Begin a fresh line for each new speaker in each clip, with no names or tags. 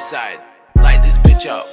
side. Light this bitch up.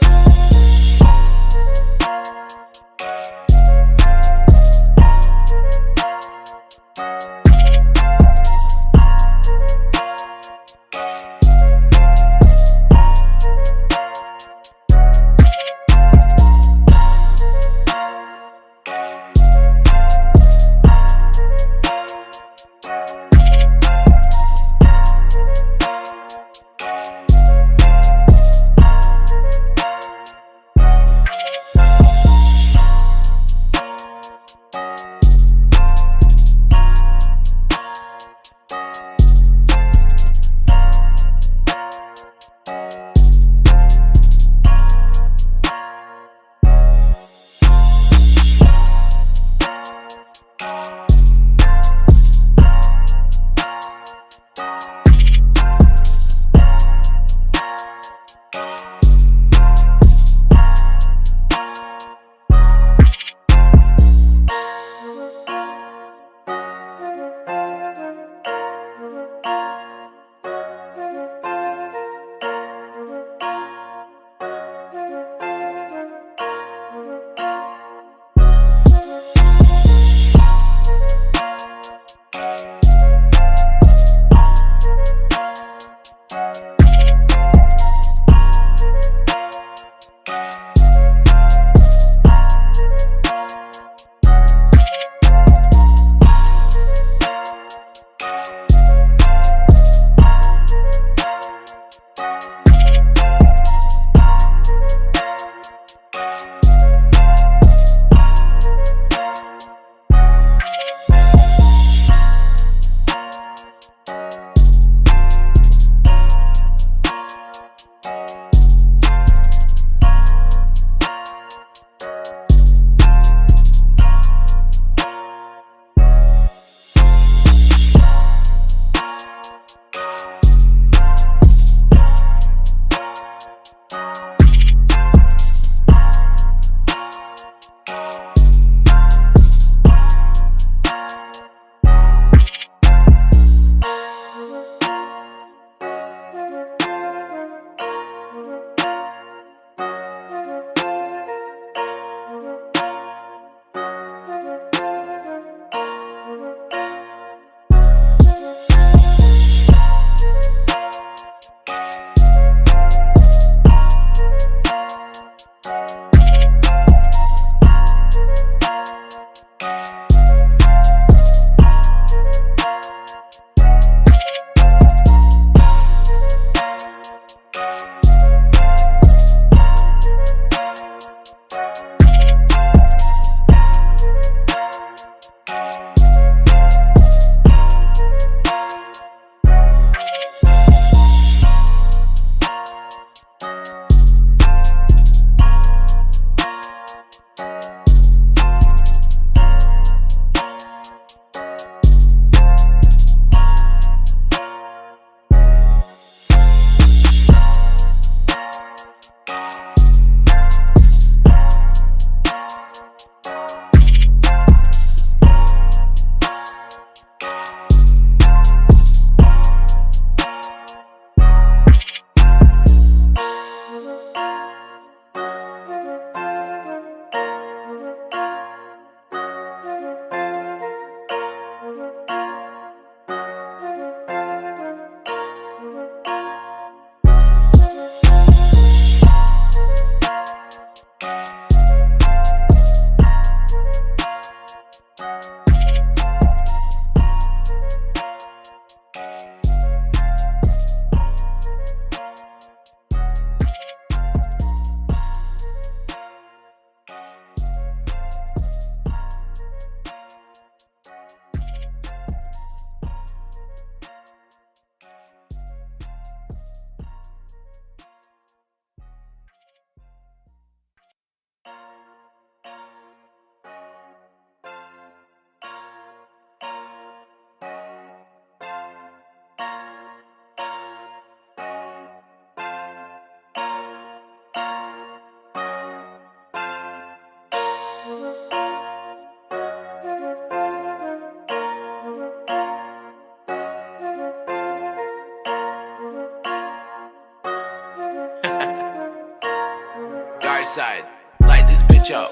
Dark side, light this bitch up.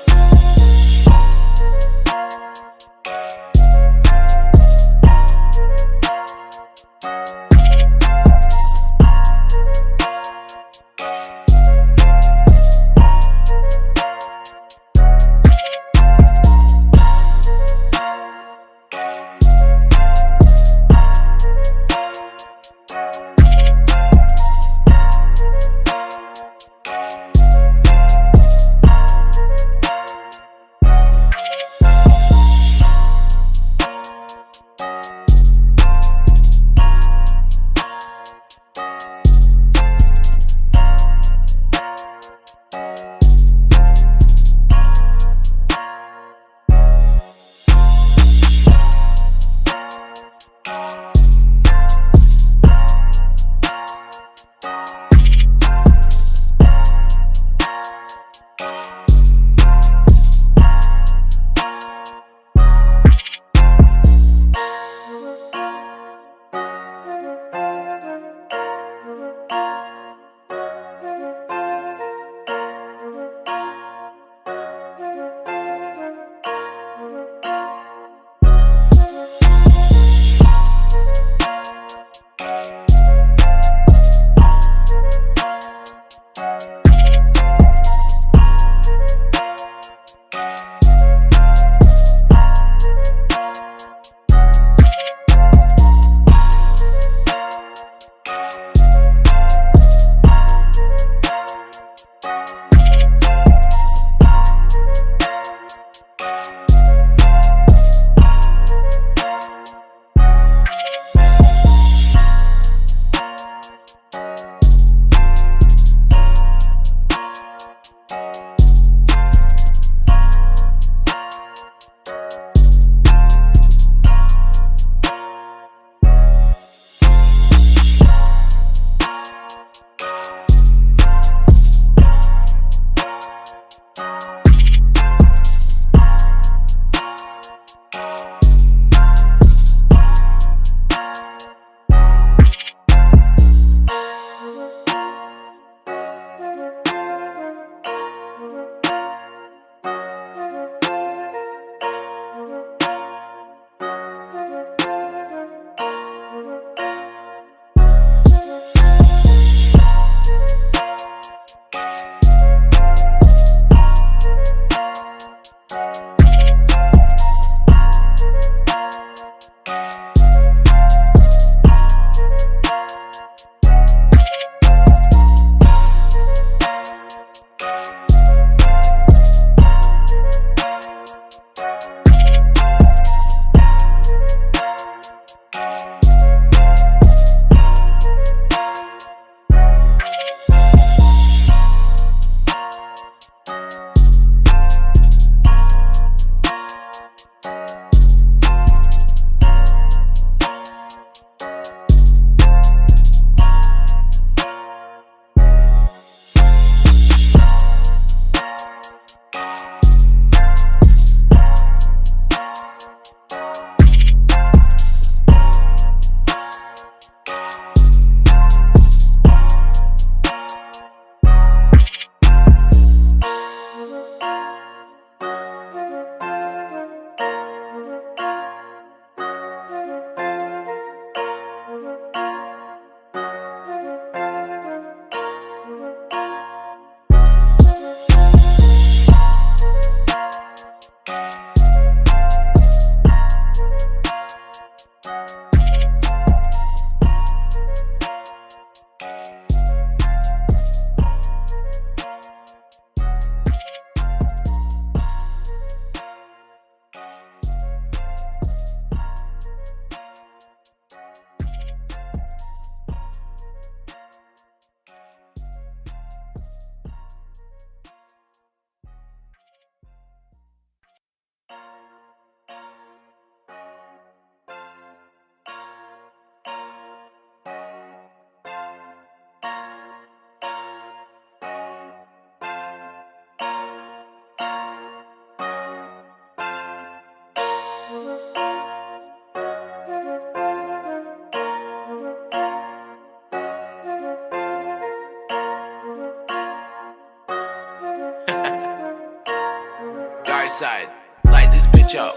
Right side, light this bitch up.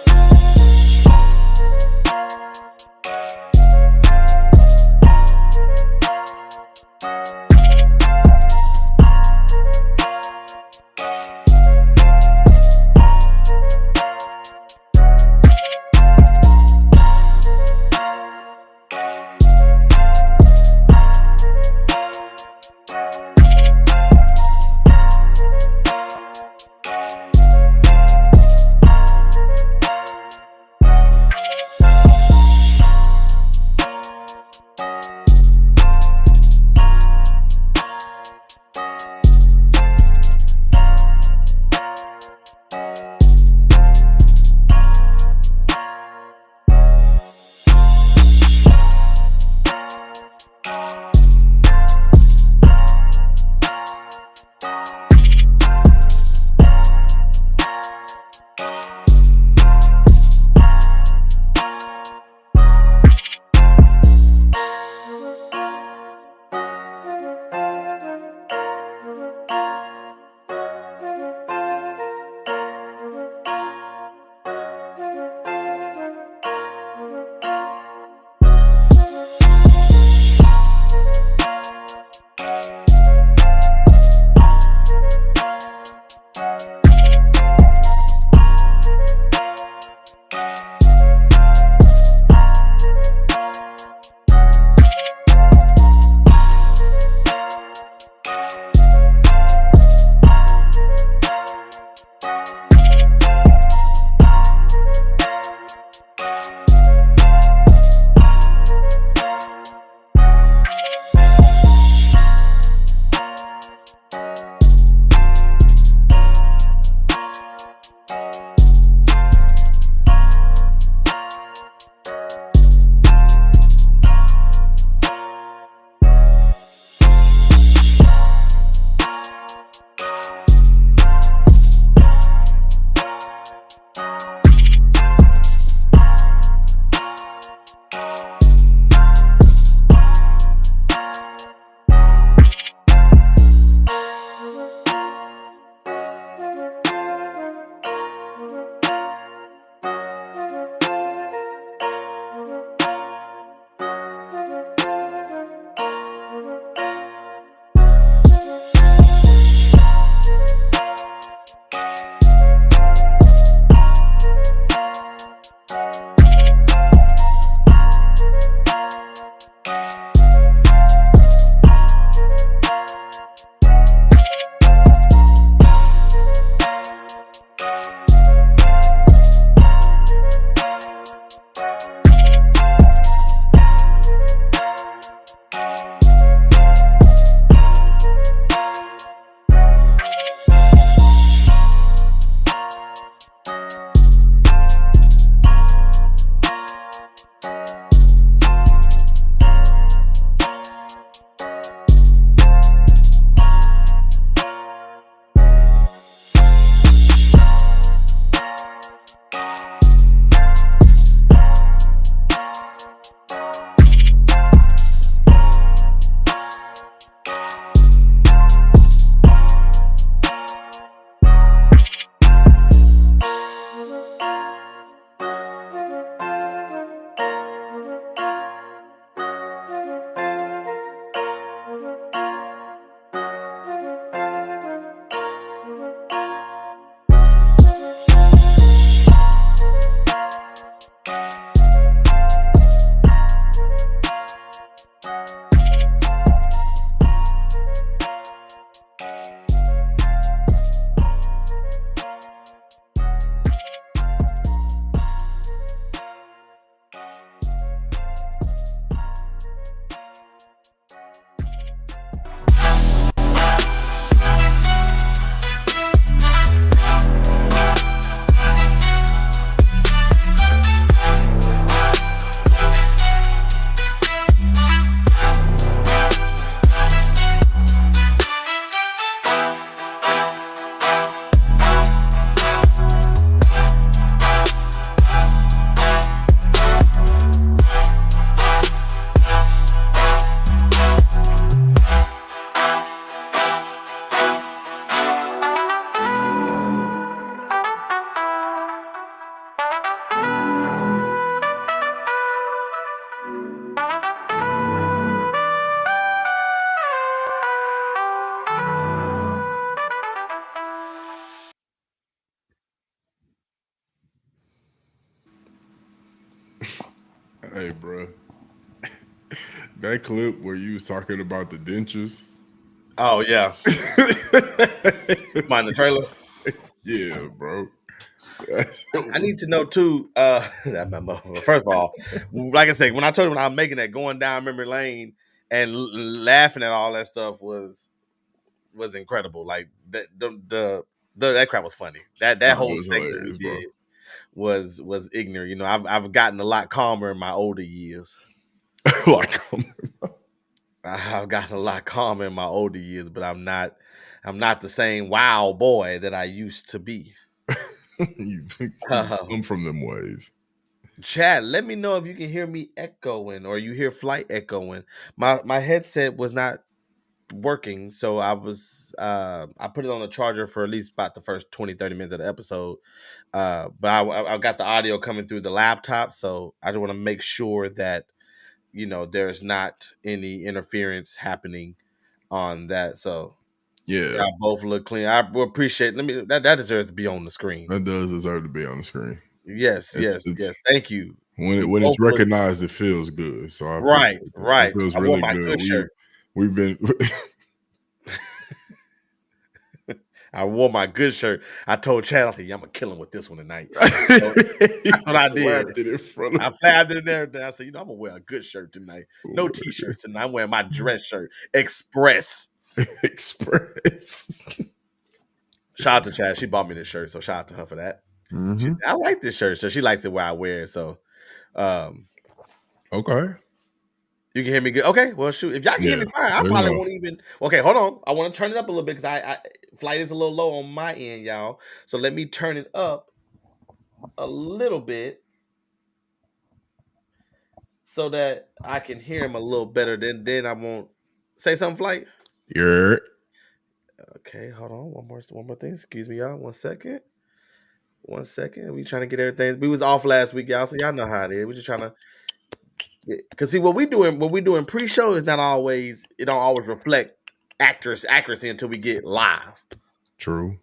Hey, bro, that clip where you was talking about the dentures.
Oh yeah, mind the trailer.
Yeah, bro. That shit
I need
was
to know too. First of all, like I said, when I told you when I was making that going down memory lane and laughing at all that stuff was incredible. Like that crap was funny. That
nah, it
whole
was
segment we
hilarious, bro.
did was ignorant. You know, I've gotten a lot calmer in my older years.
Like,
I've gotten a lot calmer in my older years, but I'm not the same wow boy that I used to be.
you come from them ways.
Chad, let me know if you can hear me echoing or you hear flight echoing. My headset was not working, so I put it on the charger for at least about the first 20-30 minutes of the episode. But I got the audio coming through the laptop, so I just want to make sure that there's not any interference happening on that. So
Yeah,
y'all both look clean. I will appreciate. Let me that deserves to be on the screen.
that does deserve to be on the screen.
Yes, yes,
It's
yes. Thank you.
when
You
when it's
both look
recognized, it feels good. So I
right,
appreciate that. It
right.
feels
I wore
really
my
good.
good shirt.
We've been
I wore my good shirt. I told Chad, I said, "Yeah, I'm gonna kill him with this one tonight." So
he
that's what I did.
wrapped it in front of
I flabbed it and everything. I said, I'm gonna wear a good shirt tonight. No t-shirts tonight. I'm wearing my dress shirt. Express.
Express.
Shout out to Chad. She bought me this shirt, so shout out to her for that. She
Mm-hmm.
said, I like this shirt. So she likes it where I wear it. So um
Okay.
you can hear me good. Okay, well shoot. If y'all can hear
Yeah.
me fine, I
Let me
probably
know.
won't even okay, hold on. I want to turn it up a little bit because I flight is a little low on my end, y'all. So let me turn it up a little bit so that I can hear him a little better. Then I won't say something, flight.
You're
Okay, hold on. One more thing. Excuse me, y'all. 1 second. 1 second. We trying to get everything. We was off last week, y'all. So y'all know how it is. We just trying to because see what we doing pre-show is not always it don't always reflect actors accuracy until we get live.
true.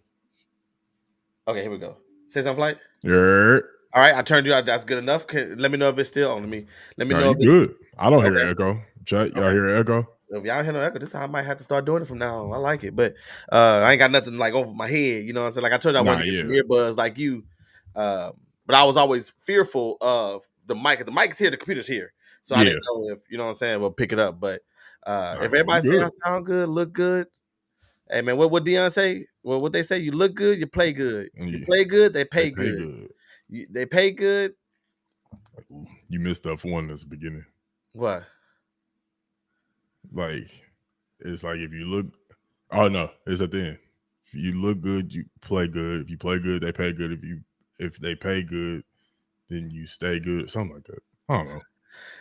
Okay, here we go. Say something, flight.
You're
All right, I turned you out. That's good enough. Let me know if it's still on. Let me
no,
know
you
if it's
good. I don't hear
okay.
echo. Chat, y'all
Okay.
hear echo?
If y'all hear no echo, this is how I might have to start doing it from now on. I like it, but I ain't got nothing like over my head. You know what I'm saying? Like I told you, I wanted
Nah,
to get some
yeah.
earbuds like you, but I was always fearful of the mic. The mic's here, the computer's here, so I
Yeah.
didn't know if you know what I'm saying. We'll pick it up, but
Nah,
if
you
everybody say I
good.
sound good, look good, hey man, what Dion say? Well, what they say? You look good, you play good.
And
You play good, they
they
pay
pay
good.
good.
They pay good.
You missed up one at the beginning.
What?
Like, it's like if you look, oh no, it's at the end. If you look good, you play good. If you play good, they pay good. If they pay good, then you stay good. Something like that. I don't know.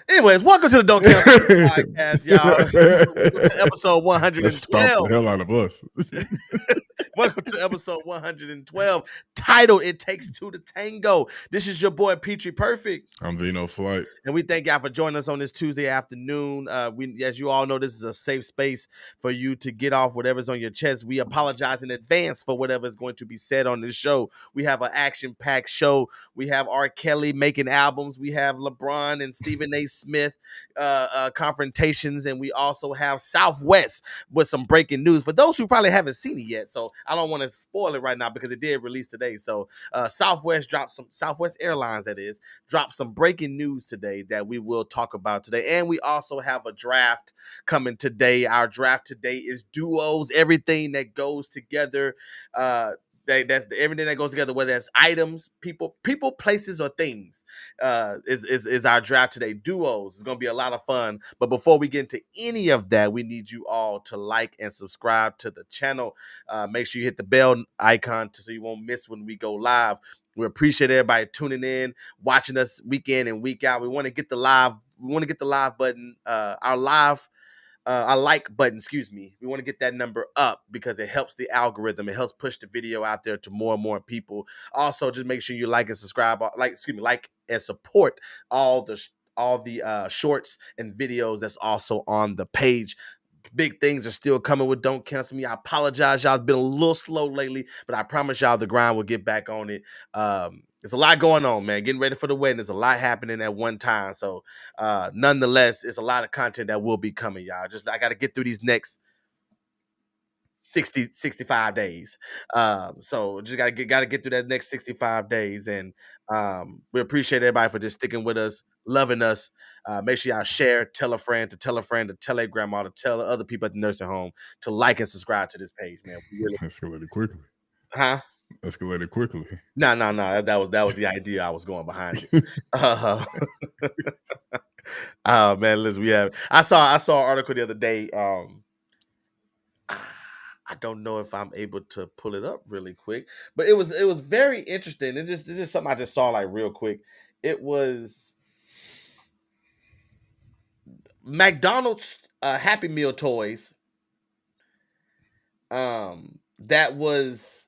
Anyways, welcome to the Don't Cancel Me podcast, y'all. Welcome to episode
That stopped the
112.
hell out of us.
Welcome to episode 112, titled It Takes Two to Tango. This is your boy Petrie Perfect.
I'm Vino Flight.
And we thank y'all for joining us on this Tuesday afternoon. As you all know, this is a safe space for you to get off whatever's on your chest. We apologize in advance for whatever is going to be said on this show. We have an action-packed show. We have R.Kelly making albums. We have Lebron and Stephen A. Smith confrontations. And we also have Southwest with some breaking news for those who probably haven't seen it yet. So I don't want to spoil it right now because it did release today. So Southwest Airlines, that is, dropped some breaking news today that we will talk about today. And we also have a draft coming today. Our draft today is duos, everything that goes together. That's everything that goes together, whether it's items, people, places, or things. Is our draft today. Duos is gonna be a lot of fun. But before we get into any of that, we need you all to like and subscribe to the channel. Make sure you hit the bell icon so you won't miss when we go live. We appreciate everybody tuning in, watching us week in and week out. We want to get the live. We want to get the live button, our like button. Excuse me. We want to get that number up because it helps the algorithm. It helps push the video out there to more and more people. Also, just make sure you like and subscribe. Like and support all the shorts and videos that's also on the page. Big things are still coming with Don't Cancel Me. I apologize, y'all. It's been a little slow lately, but I promise y'all the grind will get back on it. There's a lot going on, man. Getting ready for the wedding. There's a lot happening at one time. So, nonetheless, it's a lot of content that will be coming, y'all. I got to get through these next 65 days. So just gotta get through that next 65 days. And we appreciate everybody for just sticking with us, loving us. Make sure y'all share, tell a friend, to tell a friend, to tell a grandma, to tell other people at the nursing home to like and subscribe to this page, man. We really,
Escalated quickly.
huh?
Escalated quickly.
No. That was the idea I was going behind it. Man, listen, I saw an article the other day. I don't know if I'm able to pull it up really quick, but it was very interesting. It's just something I just saw like real quick. It was McDonald's Happy Meal toys. That was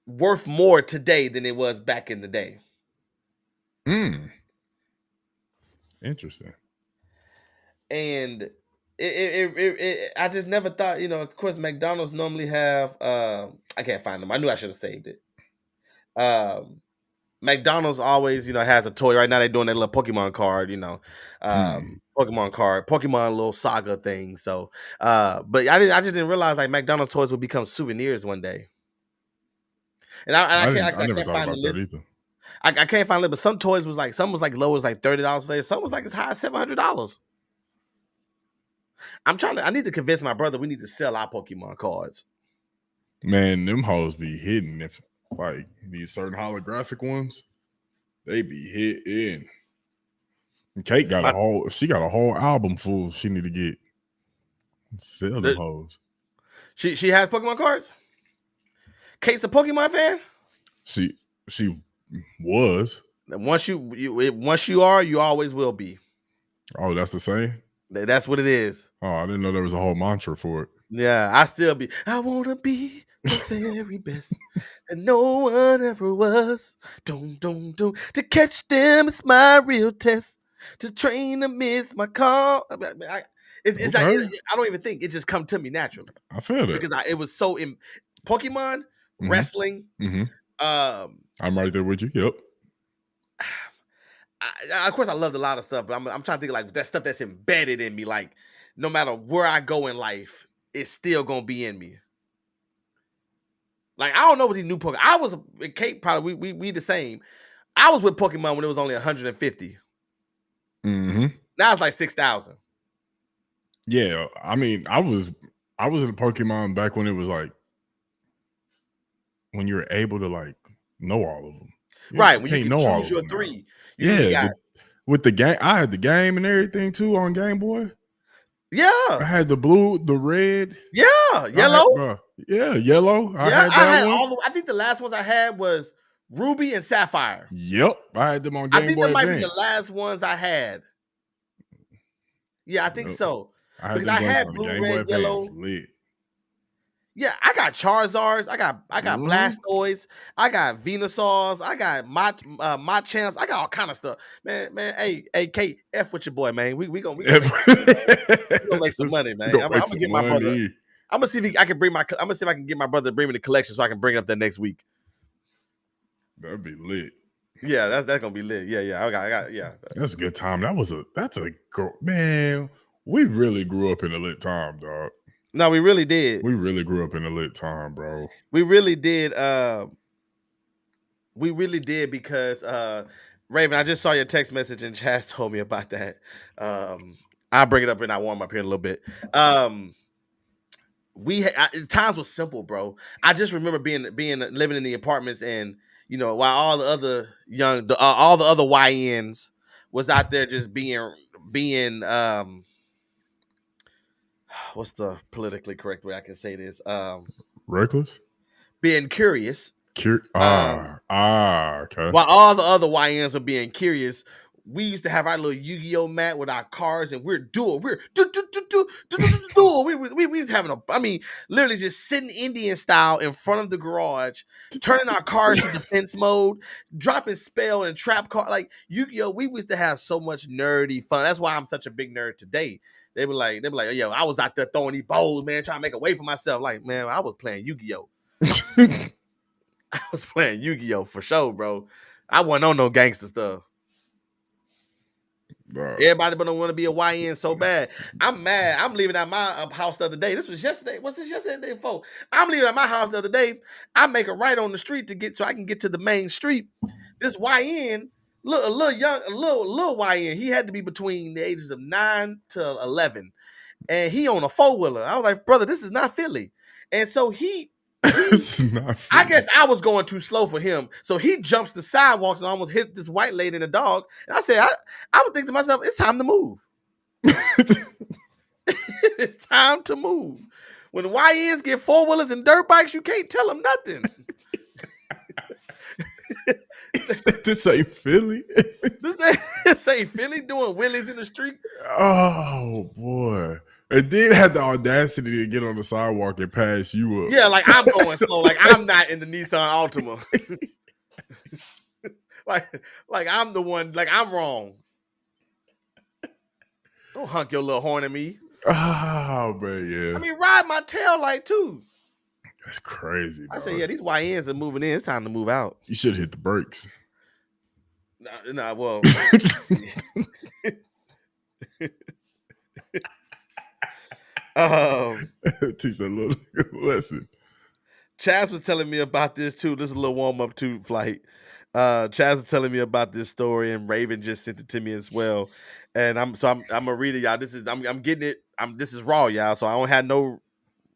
worth more today than it was back in the day.
Interesting.
And I just never thought, of course, McDonald's normally have, I can't find them. I knew I should have saved it. McDonald's always, has a toy. Right now they're doing that little Pokemon card, Pokemon little saga thing. So, but I just didn't realize like McDonald's toys would become souvenirs one day. And I can't find the list. I can't find it, but some toys was like, some was like low as like $30 today. Some was like as high as $700. I need to convince my brother we need to sell our Pokemon cards.
Man, them hoes be hidden. If like these certain holographic ones, they be hidden. And Kate got she got a whole album full she need to get. Sell them hoes.
She has Pokemon cards? Kate's a Pokemon fan?
She was.
Once you are, you always will be.
Oh, that's the same?
That's what it is.
Oh, I didn't know there was a whole mantra for it.
Yeah, I want to be the very best that no one ever was. To catch them is my real test. To train to miss my call. I don't even think. It just come to me naturally.
I feel that.
Because it was so in Pokemon, wrestling.
Mm-hmm. I'm right there with you. Yep.
Of course, I loved a lot of stuff, but I'm trying to think of like that stuff that's embedded in me. Like, no matter where I go in life, it's still gonna be in me. Like, I don't know what these new Pokemon. I was Kate probably we the same. I was with Pokemon when it was only 150.
Mm-hmm.
Now it's like 6,000.
Yeah, I mean, I was in Pokemon back when it was like when you were able to like know all of them.
Right, when you can choose your 3.
With the game, I had the game and everything too on Game Boy.
Yeah,
I had the blue, the red.
Yeah, yellow.
Yellow.
I had all. I think the last ones I had was Ruby and Sapphire.
Yep, I had them on Game Boy.
I think that might be the last ones I had. Yeah, I think so.
I had blue, red, yellow. Lit.
Yeah, I got Charizards, I got Blastoids, I got Venusaurs, I got Machamps, I got all kind of stuff. Man, hey, Kate, F with your boy, man. We gonna make some money, man. I'm gonna get my brother. I'm gonna see if I can get my brother to bring me the collection so I can bring it up there next week.
That'd be lit.
Yeah, that's gonna be lit. Yeah. I got.
That's a good time. That's a man. We really grew up in a lit time, dog.
No, we really did.
We really grew up in a lit time, bro.
We really did. Because Raven, I just saw your text message and Chaz told me about that. I'll bring it up and I warm up here in a little bit. Times was simple, bro. I just remember living in the apartments and while all the other all the other YNs was out there just being what's the politically correct way I can say this?
Reckless?
Being curious.
Okay.
While all the other YNs are being curious, we used to have our little Yu-Gi-Oh mat with our cards, and we're dual. We was having literally just sitting Indian style in front of the garage, turning our cards to defense mode, dropping spell and trap card. Like Yu-Gi-Oh, we used to have so much nerdy fun. That's why I'm such a big nerd today. They were like, yo, I was out there throwing these bowls, man, trying to make a way for myself. Like, man, I was playing Yu-Gi-Oh. I was playing Yu-Gi-Oh for sure, bro. I wasn't on no gangster stuff. Everybody but don't want to be a YN so bad. I'm mad. I'm leaving at my house the other day. This was yesterday. What's this yesterday? The day before? I'm leaving at my house the other day. I make a right on the street to get so I can get to the main street. This YN, a little YN. He had to be between the ages of 9 to 11, and he on a 4-wheeler. I was like, brother, this is not Philly. And so I guess I was going too slow for him. So he jumps the sidewalks and almost hit this white lady and a dog. And I said, I would think to myself, it's time to move. It's time to move. When YNs get 4-wheelers and dirt bikes, you can't tell them nothing.
This ain't Philly.
This ain't Philly doing wheelies in the street.
Oh boy. And then had the audacity to get on the sidewalk and pass you up.
Yeah, like I'm going slow. Like I'm not in the Nissan Altima. like I'm the one. Like I'm wrong. Don't honk your little horn at me.
Oh man, yeah.
I mean, ride my tail light too.
That's crazy.
I said, yeah, these YNs are moving in. It's time to move out.
You should hit the brakes.
Nah, well.
Teach that little lesson.
Chaz was telling me about this too. This is a little warm up too, Flight. Chaz was telling me about this story, and Raven just sent it to me as well. And I'm gonna read it, y'all. I'm getting it. This is raw, y'all. So I don't have no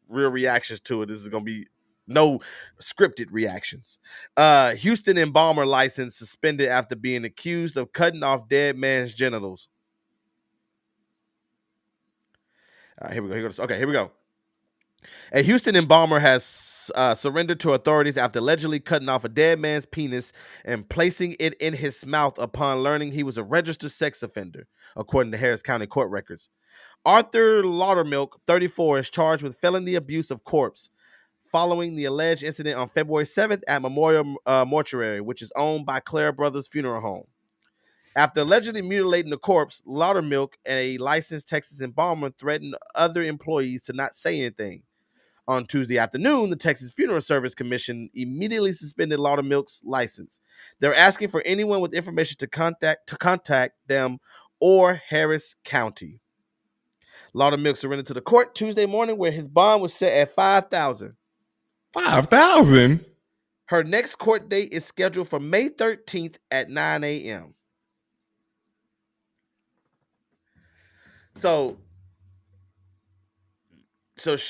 real reactions to it. This is gonna be no scripted reactions. Houston embalmer license suspended after being accused of cutting off dead man's genitals. Here we go. Okay, here we go. A Houston embalmer has surrendered to authorities after allegedly cutting off a dead man's penis and placing it in his mouth upon learning he was a registered sex offender, according to Harris County court records. Arthur Laudermilk, 34, is charged with felony abuse of corpse following the alleged incident on February 7th at Memorial Mortuary, which is owned by Clare Brothers Funeral Home. After allegedly mutilating the corpse, Laudermilk, a licensed Texas embalmer, threatened other employees to not say anything. On Tuesday afternoon, the Texas Funeral Service Commission immediately suspended Laudermilk's license. They're asking for anyone with information to contact them or Harris County. Laudermilk surrendered to the court Tuesday morning, where his bond was set at $5,000.
$5,000?
Her next court date is scheduled for May 13th at 9 a.m. So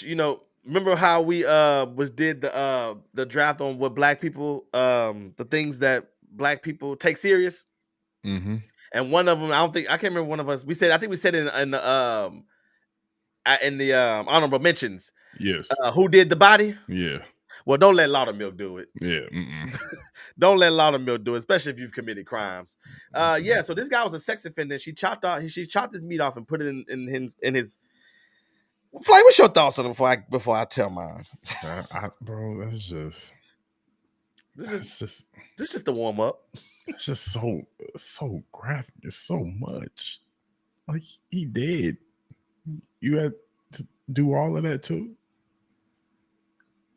you know, remember how we did the draft on what black people the things that black people take serious?
Mm-hmm.
And one of them, I can't remember one of us. I think we said in the honorable mentions.
Yes.
Who did the body?
Yeah.
Well, don't let Laudermilk do it.
Yeah.
Don't let Laudermilk do it, especially if you've committed crimes. Yeah. So this guy was a sex offender. She chopped his meat off and put it in his. Flight, what's your thoughts on it before I tell mine?
Bro, that's just.
This is just the warm up.
It's just so graphic. It's so much. Like he did. You had to do all of that too.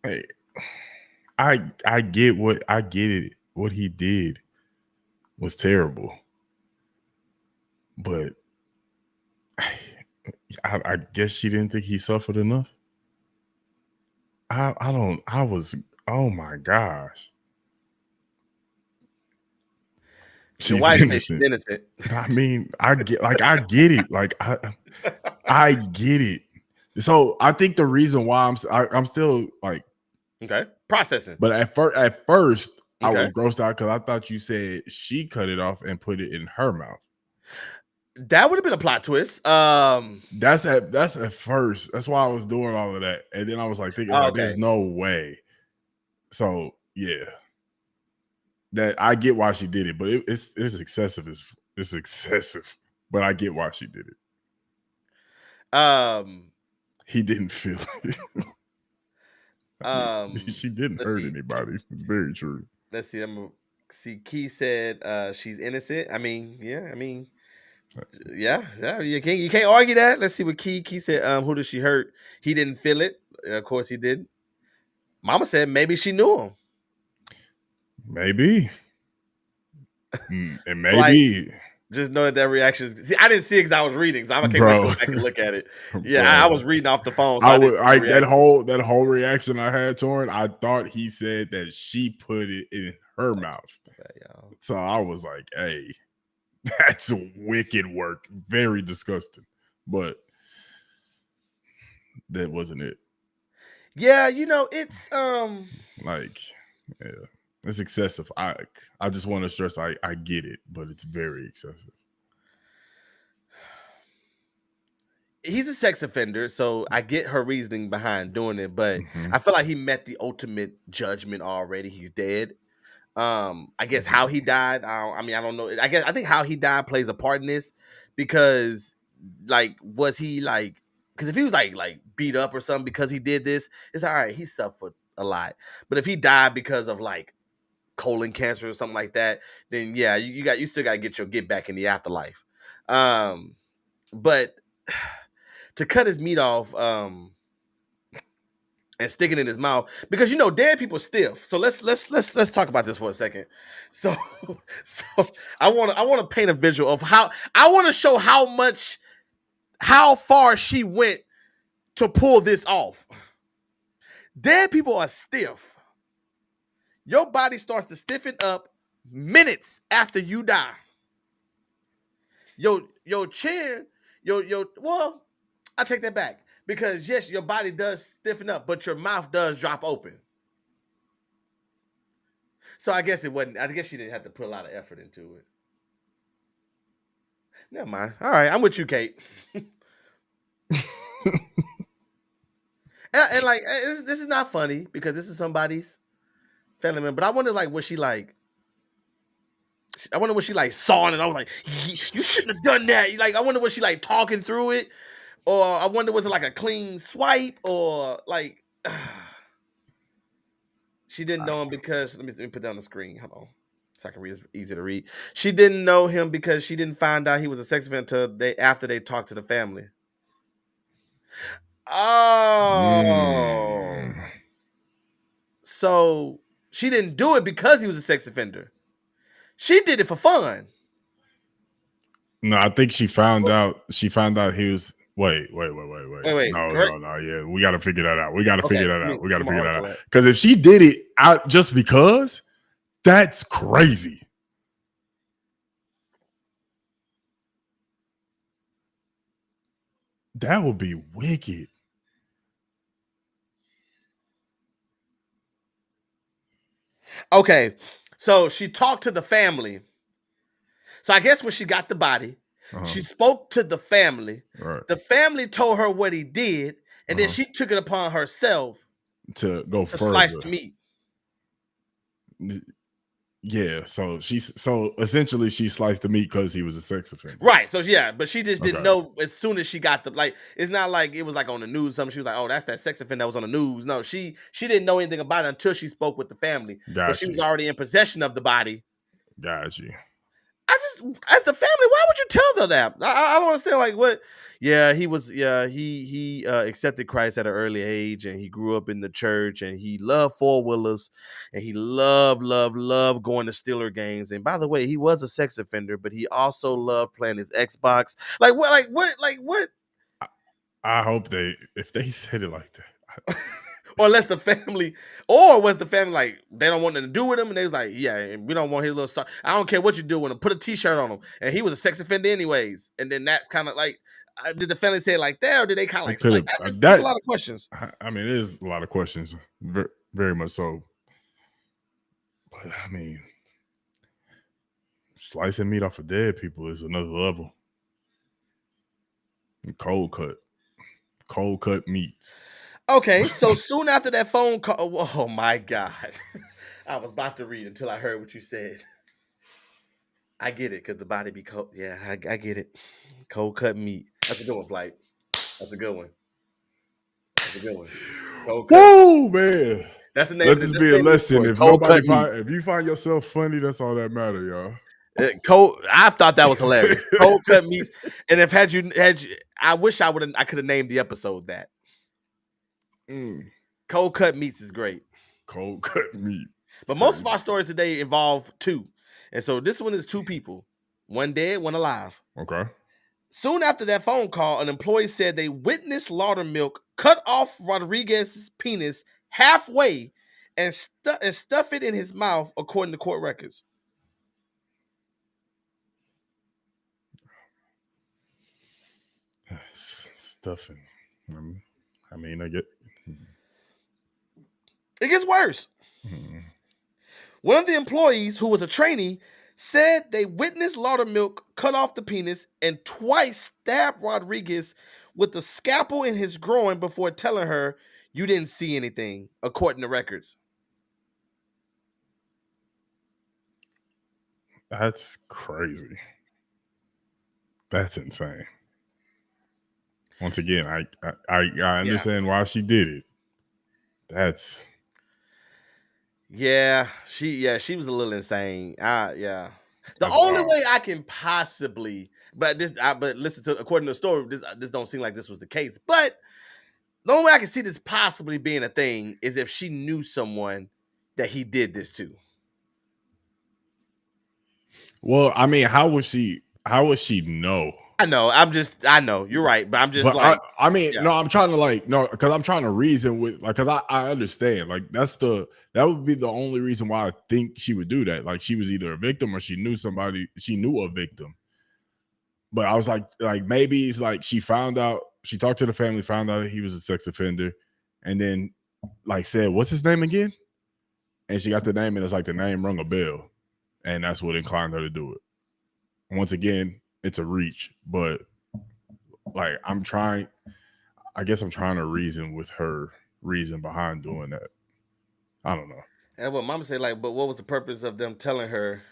Hey, I get it. What he did was terrible, but I guess she didn't think he suffered enough. Oh my gosh.
She's innocent.
I mean, I get it. Like I get it. So I think the reason why I'm still like
processing.
But at first I was grossed out because I thought you said she cut it off and put it in her mouth.
That would have been a plot twist.
That's at first. That's why I was doing all of that, and then I was like thinking, there's no way. So yeah, that I get why she did it, but it's excessive. It's excessive, but I get why she did it. He didn't feel it. She didn't hurt anybody. It's very true.
Let's see. Key said she's innocent. I mean, yeah. You can't argue that. Let's see what Key said. Who did she hurt? He didn't feel it. Of course he did. Mama said maybe she knew him.
Maybe. And
Flight.
maybe,
Just know that reaction. See, I didn't see it because I was reading, so I can't wait to
bro,
go back and look at it. Yeah,
bro.
I was reading off the phone, so
I
I didn't
would
see the
like that
reaction.
whole reaction I had to her. I thought he said that she put it in her mouth.
Y'all.
So I was like, "Hey, that's wicked work. Very disgusting." But that wasn't it.
Yeah, it's
Like, yeah, it's excessive. I just want to stress. I get it, but it's very excessive.
he's a sex offender, so I get her reasoning behind doing it, but I feel like he met the ultimate judgment already. He's dead. I guess how he died. I don't know. I think how he died plays a part in this because, like, was he like? Because if he was like beat up or something because he did this, it's all right. He suffered a lot. But if he died because of like colon cancer or something like that, then yeah, you still got to get back in the afterlife. But to cut his meat off, and stick it in his mouth because dead people stiff. So let's talk about this for a second. So so I want to paint a visual of how I want to show how far she went to pull this off. Dead people are stiff. Your body starts to stiffen up minutes after you die. Your chin, well, I take that back. Because yes, your body does stiffen up, but your mouth does drop open. So I guess it wasn't. I guess she didn't have to put a lot of effort into it. Never mind. All right, I'm with you, Kate. and like, this is not funny because this is somebody's family member. But I wonder, like, was she like? I wonder what she like sawing it. I was like, you shouldn't have done that. Like, I wonder was she like talking through it, or I wonder was it like a clean swipe, or like she didn't know him because let me put that on the screen. Hold on, so I can read. It's easy to read. She didn't know him because she didn't find out he was a sex offender after they talked to the family. Oh, so she didn't do it because he was a sex offender. She did it for fun.
No, I think she found out. She found out he was. Wait.
Wait.
No. Yeah, we got to figure that out. We got to figure that out. We got to figure that out. Because if she did it out just because, that's crazy. That would be wicked.
Okay, so she talked to the family. So I guess when she got the body, she spoke to the family.
Right.
The family told her what he did, and then she took it upon herself
to go further.
Slice the meat.
Yeah, so essentially she sliced the meat because he was a sex offender.
Right. So yeah, but she just didn't know as soon as she got it's not like it was like on the news or something. She was like, oh, that's that sex offender that was on the news. No, she didn't know anything about it until she spoke with the family. But she was already in possession of the body.
Got you.
As the family, why would you tell them that? I don't understand. Like what? Yeah, he accepted Christ at an early age, and he grew up in the church, and he loved four-wheelers, and he loved going to Steeler games. And by the way, he was a sex offender, but he also loved playing his Xbox. Like what?
I hope if they said it like that.
Or was the family like they don't want nothing to do with him, and they was like, yeah, we don't want his little stuff. I don't care what you do with him. Put a T-shirt on him, and he was a sex offender anyways. And then that's kind of like, did the family say it like that, or did they kind of like? That's a lot of questions.
I mean, it is a lot of questions, very, very much so. But I mean, slicing meat off of dead people is another level. Cold cut meat.
Okay, so soon after that phone call, oh my God. I was about to read until I heard what you said. I get it, because the body be cold. Yeah, I get it. Cold cut meat. That's a good one, Flight. That's a good one. Cold cut.
Whoa, man.
That's the name.
Let this be a lesson. If you find yourself funny, that's all that matter, y'all.
I thought that was hilarious. Cold cut meats. And if had you, I wish I could have named the episode that. Cold cut meats is great.
Cold cut meat.
But most of our stories today involve two. And so this one is two people, one dead, one alive.
Okay.
Soon after that phone call, an employee said they witnessed Laudermilk cut off Rodriguez's penis halfway and stuff it in his mouth, according to court records.
Stuffing. I mean, I get.
It gets worse. One of the employees, who was a trainee, said they witnessed Laudermilk cut off the penis and twice stab Rodriguez with the scalpel in his groin before telling her, "You didn't see anything," according to records.
That's crazy. That's insane. Once again, I understand why she did it. That's
she was a little insane. The only way I can possibly, but listen to, according to the story, this don't seem like this was the case. But the only way I can see this possibly being a thing is if she knew someone that he did this to.
well, I mean, how would she know?
I know you're right, but I'm just
But I'm trying to because I'm trying to reason with because I understand that would be the only reason why I think she would do that. Like she was either a victim or she knew a victim. But I was like maybe it's like she talked to the family, found out that he was a sex offender, and then said, "What's his name again?" And she got the name, and it's like the name rung a bell, and that's what inclined her to do it. Once again, it's a reach, but I'm trying to reason with her reason behind doing that. I don't know.
And what Mama said, but what was the purpose of them telling her?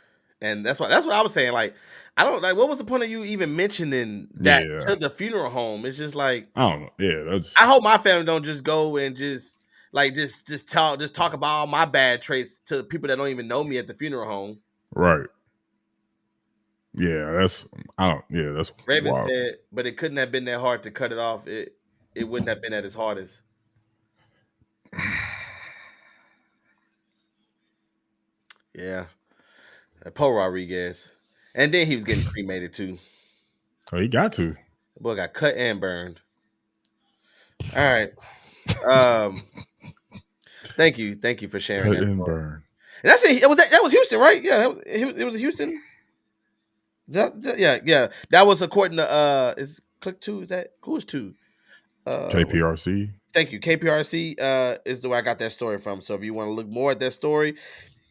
And that's what I was saying. I don't what was the point of you even mentioning that to the funeral home? It's just I
don't know. Yeah,
I hope my family don't just go and just talk about all my bad traits to people that don't even know me at the funeral home.
Right. Yeah, that's
Raven
wild.
said, but it couldn't have been that hard to cut it off. It wouldn't have been at its hardest. Yeah. Poor Rodriguez. And then he was getting cremated too.
Oh, he got to.
The boy got cut and burned. All right. Thank you for sharing
cut
that.
And burn.
And that's it. That was Houston, right? Yeah, it was Houston. Yeah. That was according to is Click 2. Is that who is 2?
KPRC.
Thank you. KPRC is the way I got that story from. So if you want to look more at that story,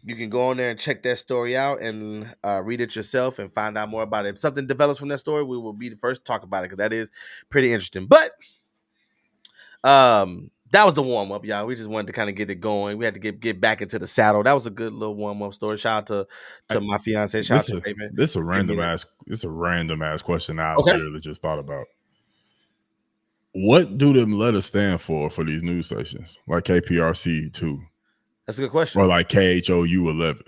you can go on there and check that story out and read it yourself and find out more about it. If something develops from that story, we will be the first to talk about it because that is pretty interesting. But that was the warm up, y'all. We just wanted to kind of get it going. We had to get back into the saddle. That was a good little warm up story. Shout out to my fiance. Shout out to Raven.
This is a random ass question I literally just thought about. What do them letters stand for these news stations like KPRC 2?
That's a good question.
Or like KHOU 11.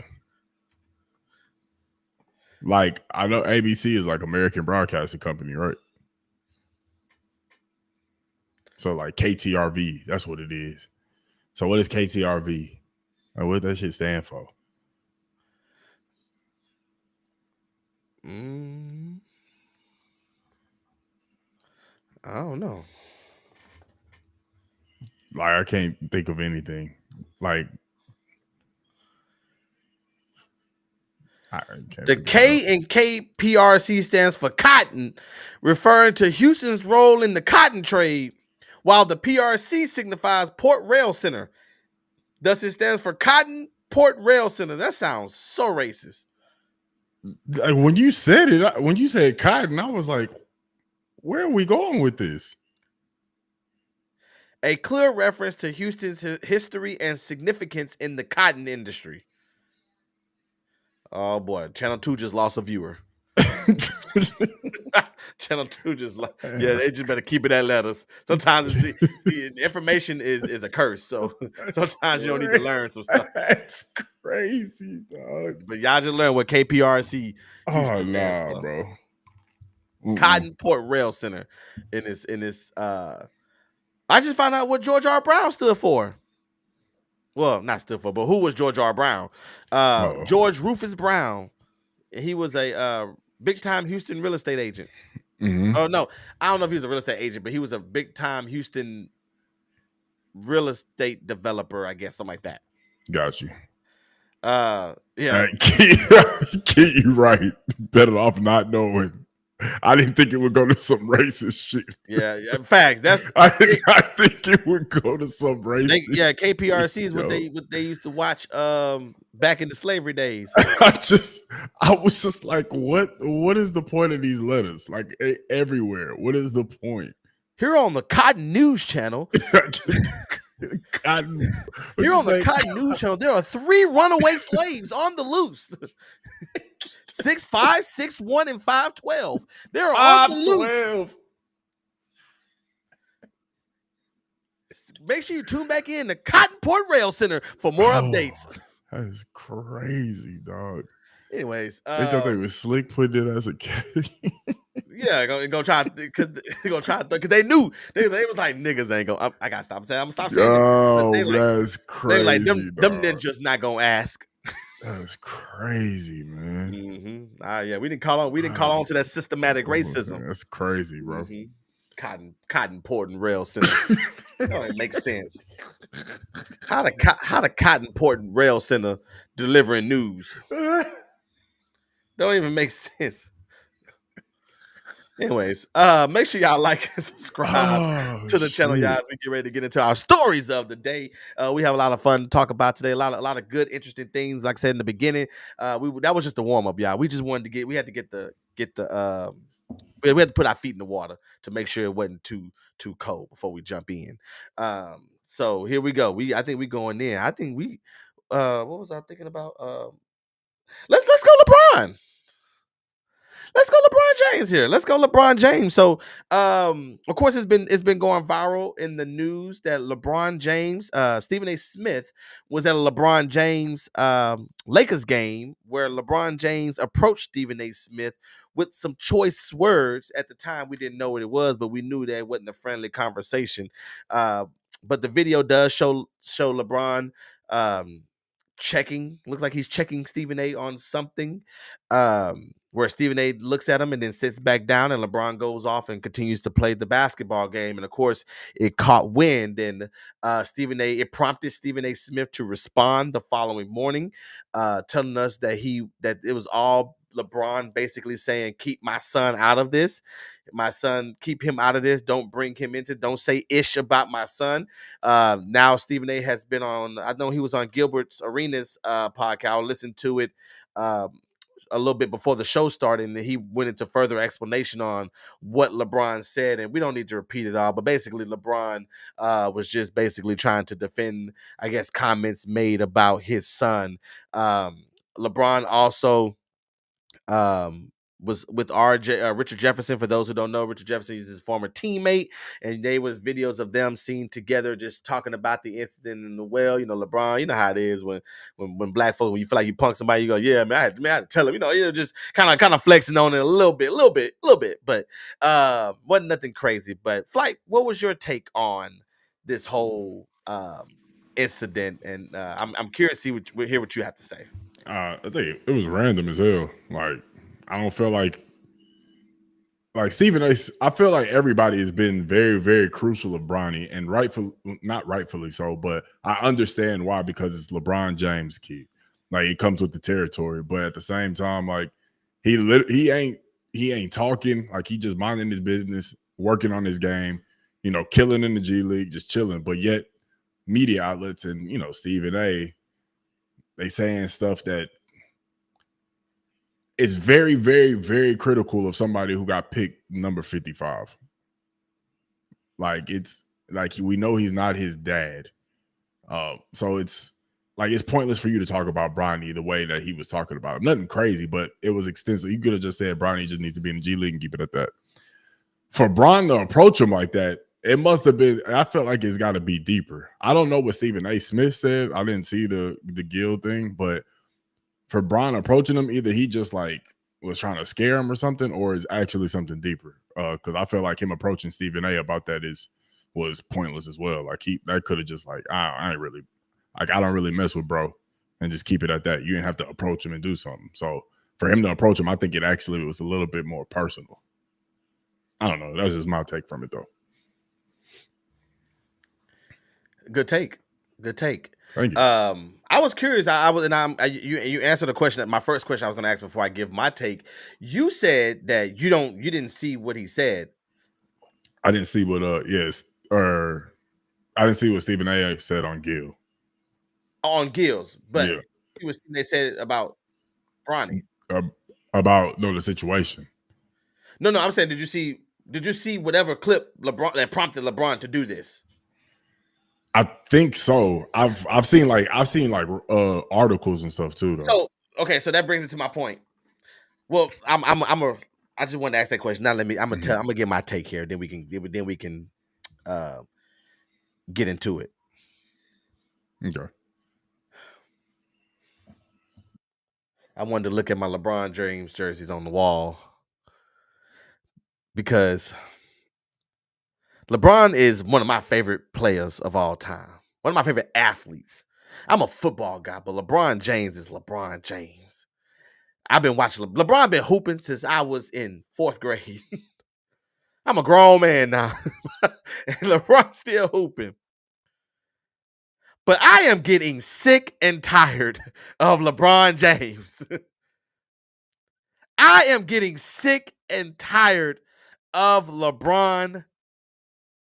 I know ABC is American Broadcasting Company, right? So KTRV, that's what it is. So what is KTRV? What does that shit stand for?
I don't know.
I can't think of anything.
The K in KPRC stands for cotton, referring to Houston's role in the cotton trade, while the PRC signifies Port Rail Center. Thus, it stands for Cotton Port Rail Center. That sounds so racist.
When you said it, when you said cotton, I was like, where are we going with this?
A clear reference to Houston's history and significance in the cotton industry. Oh boy, Channel 2 just lost a viewer. Channel 2 just lost. Yeah, they just better keep it at letters. Sometimes information is a curse, so sometimes you don't need to learn some stuff.
That's crazy, dog.
But y'all just learn what KPRC stands for.
Bro.
Cotton Port Rail Center in this I just found out what George R. Brown stood for. Well, not stood for, but who was George R. Brown?
Oh,
George Rufus Brown. He was a big time Houston real estate agent.
mm-hmm.
Oh no, I don't know if he was a real estate agent, but he was a big time Houston real estate developer, I guess, something like that.
Got you.
Yeah.
Get you right. Better off not knowing. I didn't think it would go to some racist shit.
Yeah, facts. That's
I did not think it would go to some racist.
yeah, KPRC is what
yo.
they used to watch back in the slavery days.
I was just like, what is the point of these letters? Like everywhere. What is the point?
Here on the Cotton News Channel.
Cotton.
Here on the Cotton News Channel, there are 3 runaway slaves on the loose. 6'5", 6'1", and 5'12". They're on the loose. Make sure you tune back in to Cotton Port Rail Center for more updates.
That is crazy, dog.
Anyways,
they thought they was slick putting it as a kid.
Yeah, gonna try because they knew they was like, niggas ain't gonna. I gotta stop saying. I'm gonna stop saying.
Oh,
like,
that's crazy.
They like them ninjas not gonna ask.
That's crazy, man.
Mm-hmm. Yeah, we didn't call on to that systematic racism.
Man, that's crazy, bro.
Mm-hmm. Cotton Port and Rail Center. It makes sense. How the Cotton Port and Rail Center delivering news? Don't even make sense. Anyways, make sure y'all like and subscribe to the channel, y'all, as we get ready to get into our stories of the day. We have a lot of fun to talk about today. A lot of good, interesting things. Like I said in the beginning, that was just a warm up, y'all. We just wanted to we had to we had to put our feet in the water to make sure it wasn't too cold before we jump in. So here we go. I think we going in. I think we what was I thinking about? Let's go LeBron. Let's go LeBron James here. Let's go LeBron James. So, of course, it's been going viral in the news that LeBron James, Stephen A. Smith was at a LeBron James Lakers game where LeBron James approached Stephen A. Smith with some choice words. At the time, we didn't know what it was, but we knew that it wasn't a friendly conversation. But the video does show LeBron checking. Looks like he's checking Stephen A. on something. Where Stephen A. looks at him and then sits back down, and LeBron goes off and continues to play the basketball game. And of course, it caught wind, and it prompted Stephen A. Smith to respond the following morning, telling us that it was all LeBron basically saying, "Keep my son out of this. My son, keep him out of this. Don't bring him into. Don't say ish about my son." Now Stephen A. has been on. I know he was on Gilbert's Arenas podcast. I'll listen to it. A little bit before the show started, and he went into further explanation on what LeBron said, and we don't need to repeat it all, but basically LeBron was just basically trying to defend, I guess, comments made about his son. LeBron also was with Richard Jefferson. For those who don't know, Richard Jefferson is his former teammate, and they was videos of them seen together just talking about the incident in the well. You know, LeBron, you know how it is when black folks, when you feel like you punk somebody, you go, yeah, man, I had to tell him, you know, just kind of flexing on it a little bit, but wasn't nothing crazy. But Flight, what was your take on this whole incident? And I'm curious to hear what you have to say.
I think it was random as hell. Like, I don't feel like Stephen A. I feel like everybody has been very, very crucial of Bronny, and not rightfully so, but I understand why, because it's LeBron James' kid. Like, it comes with the territory, but at the same time, like, he ain't talking. Like, he just minding his business, working on his game, you know, killing in the G League, just chilling. But yet, media outlets and, you know, Stephen A., they saying stuff that is very, very, very critical of somebody who got picked number 55. Like, it's like, we know he's not his dad. So it's like, it's pointless for you to talk about Bronny the way that he was talking about him. Nothing crazy, but it was extensive. You could have just said Bronny just needs to be in the G League and keep it at that. For Bron to approach him like that, it must have been, I felt like it's got to be deeper. I don't know what Stephen A. Smith said. I didn't see the Gill thing, but for Bron approaching him, either he just like was trying to scare him or something, or is actually something deeper. Because I feel like him approaching Stephen A. about that was pointless as well. Like, that could have just like, I Like, I don't really mess with bro, and just keep it at that. You didn't have to approach him and do something. So for him to approach him, I think it actually was a little bit more personal. I don't know. That's just my take from it, though.
Good take. Good take.
Thank you.
I was curious. You answered the question. My first question I was going to ask before I give my take. You said that you didn't see what he said.
I didn't see what I didn't see what Stephen A. said on Gil.
On Gil's, but
Yeah.
see what they said about Bronny.
About the situation.
No, I'm saying, did you see whatever clip LeBron that prompted LeBron to do this?
I think so. I've seen articles and stuff too, though.
So okay, so that brings me to my point. Well, I just wanted to ask that question. Now I'm gonna get my take here. Then we can get into it.
Okay.
I wanted to look at my LeBron James jerseys on the wall because LeBron is one of my favorite players of all time. One of my favorite athletes. I'm a football guy, but LeBron James is LeBron James. I've been watching LeBron been hooping since I was in 4th grade. I'm a grown man now. And LeBron's still hooping. But I am getting sick and tired of LeBron James. I am getting sick and tired of LeBron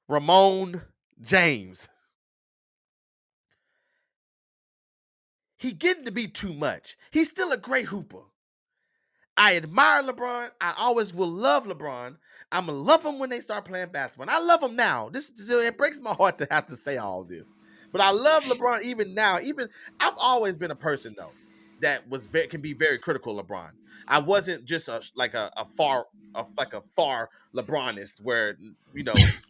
Ramon James. He getting to be too much. He's still a great hooper. I admire LeBron. I always will love LeBron. I'm going to love him when they start playing basketball. And I love him now. It breaks my heart to have to say all this. But I love LeBron even now. I've always been a person, though, that can be very critical of LeBron. I wasn't just a far LeBronist where,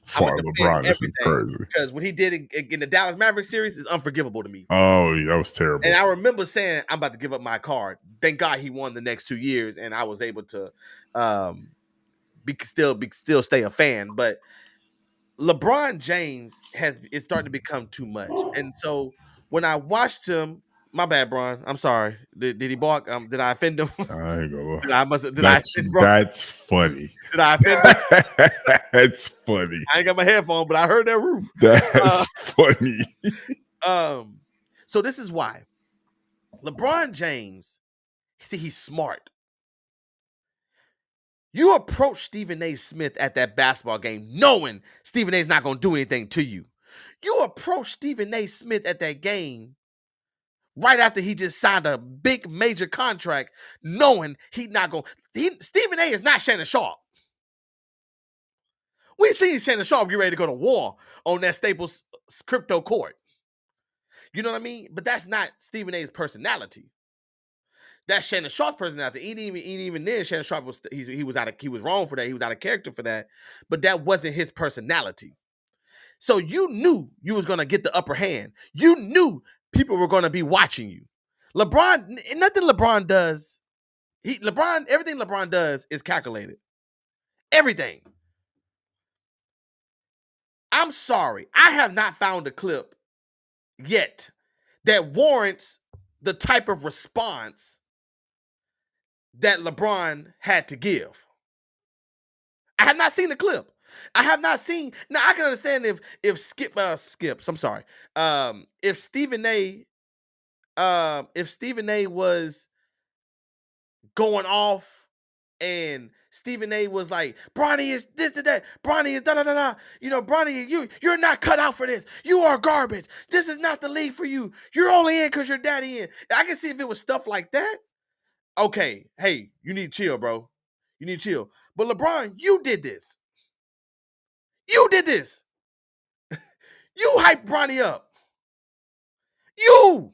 far
I'm defend
LeBronist is crazy.
Because what he did in the Dallas Mavericks series is unforgivable to me.
Oh, yeah, that was terrible.
And I remember saying, I'm about to give up my card. Thank God he won the next 2 years, and I was able to still stay a fan. But LeBron James is starting to become too much. And so when I watched him, my bad, Bron. I'm sorry. Did he bark? Did I offend him?
I ain't gonna.
I offend Bron?
That's funny.
Did I offend him?
That's funny.
I ain't got my headphone, but I heard that roof.
That's funny.
So this is why. LeBron James, he's smart. You approach Stephen A. Smith at that basketball game knowing Stephen A. is not going to do anything to you. You approach Stephen A. Smith at that game right after he just signed a big major contract knowing he's not going to. Stephen A. is not Shannon Sharp. We seen Shannon Sharp get ready to go to war on that Staples crypto court. You know what I mean? But that's not Stephen A.'s personality. That's Shannon Sharp's personality. Even then, Shannon Sharp was wrong for that. He was out of character for that. But that wasn't his personality. So you knew you was gonna get the upper hand. You knew people were gonna be watching you. LeBron, nothing LeBron does. Everything LeBron does is calculated. Everything. I'm sorry. I have not found a clip yet that warrants the type of response that LeBron had to give. I have not seen the clip. I have not seen. Now I can understand if Skips. I'm sorry. If Stephen A. Was going off and Stephen A. was like, Bronny is this to that. Bronny is da da da da. Bronny, you're not cut out for this. You are garbage. This is not the league for you. You're only in because your daddy in. I can see if it was stuff like that. Okay, hey, you need to chill, bro. You need to chill. But LeBron, you did this. You did this. You hyped Bronny up. You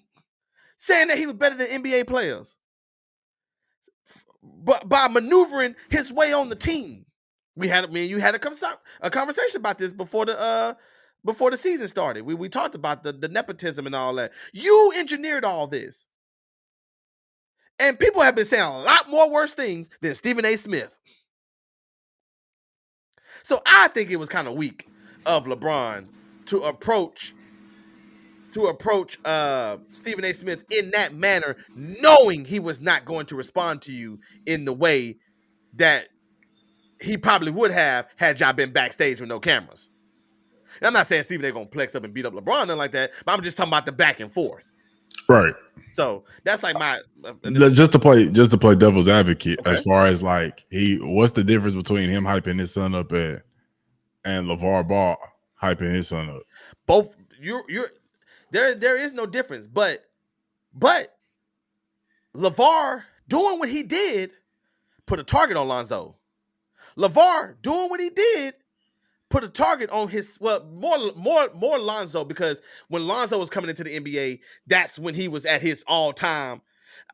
saying that he was better than NBA players. But by maneuvering his way on the team. Me and you had a conversation about this before the season started. We talked about the nepotism and all that. You engineered all this. And people have been saying a lot more worse things than Stephen A. Smith. So I think it was kind of weak of LeBron to approach to approach Stephen A. Smith in that manner, knowing he was not going to respond to you in the way that he probably would have had y'all been backstage with no cameras. And I'm not saying Stephen A. gonna flex up and beat up LeBron, nothing like that, but I'm just talking about the back and forth.
Right.
So that's like my
just to play devil's advocate,
Okay.
as far as like what's the difference between him hyping his son up and LeVar Ball hyping his son up?
Both there is no difference, but LeVar doing what he did put a target on Lonzo. LeVar doing what he did put a target on his more Lonzo, because when Lonzo was coming into the NBA, that's when he was at his all-time.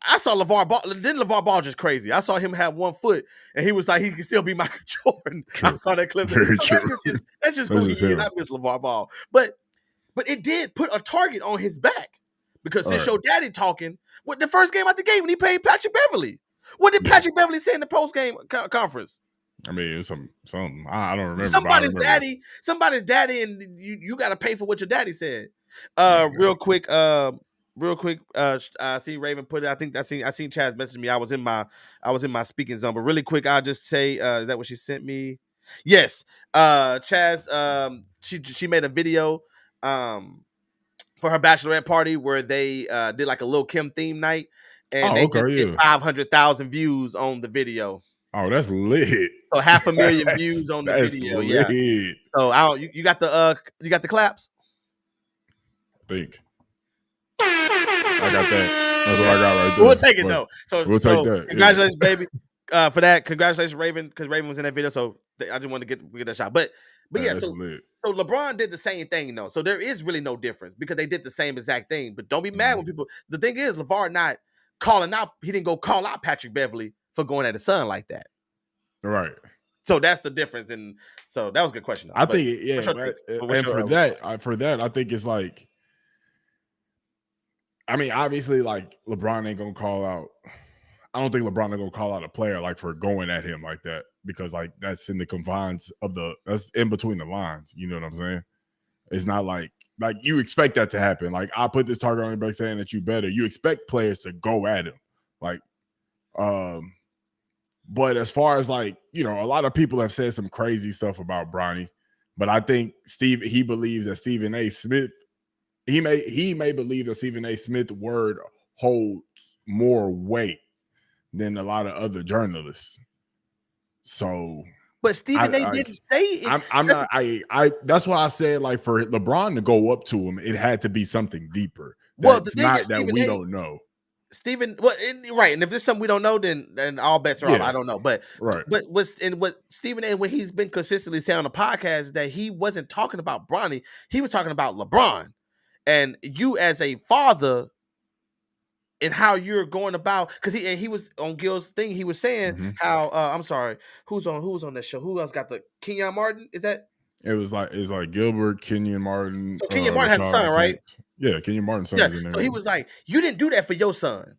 I saw LeVar Ball. Didn't LeVar Ball just crazy? I saw him have 1 foot, and he was like he can still be Michael Jordan. True. I saw that clip.
Very true.
That's just who he is. I miss LeVar Ball, but it did put a target on his back, because since your daddy talking, what the first game out the gate when he paid Patrick Beverly, what did Patrick Beverly say in the post game conference?
I mean, it was something I don't remember.
Somebody's daddy, and you got to pay for what your daddy said. Real quick, I see Raven put it. I think I seen Chaz message me. I was in my speaking zone, but really quick, I'll just say, is that what she sent me? Yes, Chaz. She made a video for her bachelorette party where they did like a Lil' Kim theme night, and they just did 500,000 views on the video.
Oh, that's lit.
So 500,000 views on the video. Lit. Yeah. So you got the claps?
I think I got that. That's what I got right there.
We'll take it though. So
we'll take that.
Congratulations, baby. For that. Congratulations, Raven, because Raven was in that video. So I just wanted to get that shot. But yeah, so LeBron did the same thing though. So there is really no difference because they did the same exact thing. But don't be mad when people. The thing is, LeVar not calling out. He didn't go call out Patrick Beverly for going at his son like that.
Right.
So that's the difference. And so that was a good question.
I think, yeah. For that, I think it's like, I mean, obviously, like LeBron ain't gonna call out. I don't think LeBron ain't gonna call out a player like for going at him like that, because like that's in the confines of that's in between the lines. You know what I'm saying? It's not like you expect that to happen. Like, I put this target on him by saying that you better. You expect players to go at him, like, But as far as like, you know, a lot of people have said some crazy stuff about Bronny, but I think he believes that Stephen A. Smith, he may believe that Stephen A. Smith's word holds more weight than a lot of other journalists. So,
but Stephen A. didn't say it.
I'm not. That's why I said, like, for LeBron to go up to him, it had to be something deeper.
Well, the thing
not
is,
that we don't know.
Stephen, right, and if there's something we don't know, then all bets are off. I don't know, but
right.
But what Stephen A. when he's been consistently saying on the podcast is that he wasn't talking about Bronny, he was talking about LeBron, and you as a father, and how you're going about, because he was on Gil's thing. He was saying how I'm sorry, who's on that show? Who else got the Kenyon Martin? Is that? It's
like Gilbert, Kenyon Martin.
So Kenyon Martin has a son, right?
Yeah, Kenyon Martin's son is in there.
So he was like, you didn't do that for your son.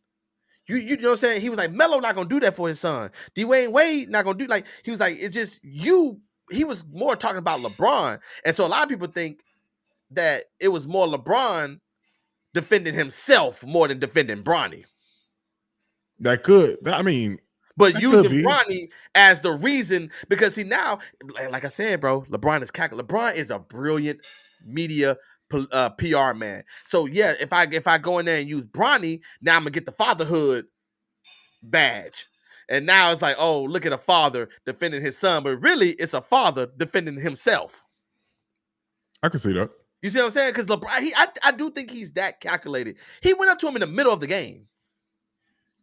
You know what I'm saying? He was like, Melo not gonna do that for his son. Dwayne Wade not gonna do, like, he was like, it's just you. He was more talking about LeBron, and so a lot of people think that it was more LeBron defending himself more than defending Bronny.
That could, I mean,
but using Bronny as the reason, because see now, like I said, bro, LeBron is a brilliant media PR man. So yeah, if I go in there and use Bronny, now I'm gonna get the fatherhood badge, and now it's like, oh, look at a father defending his son, but really it's a father defending himself.
I can see that.
You see what I'm saying? Because LeBron, I do think he's that calculated. He went up to him in the middle of the game.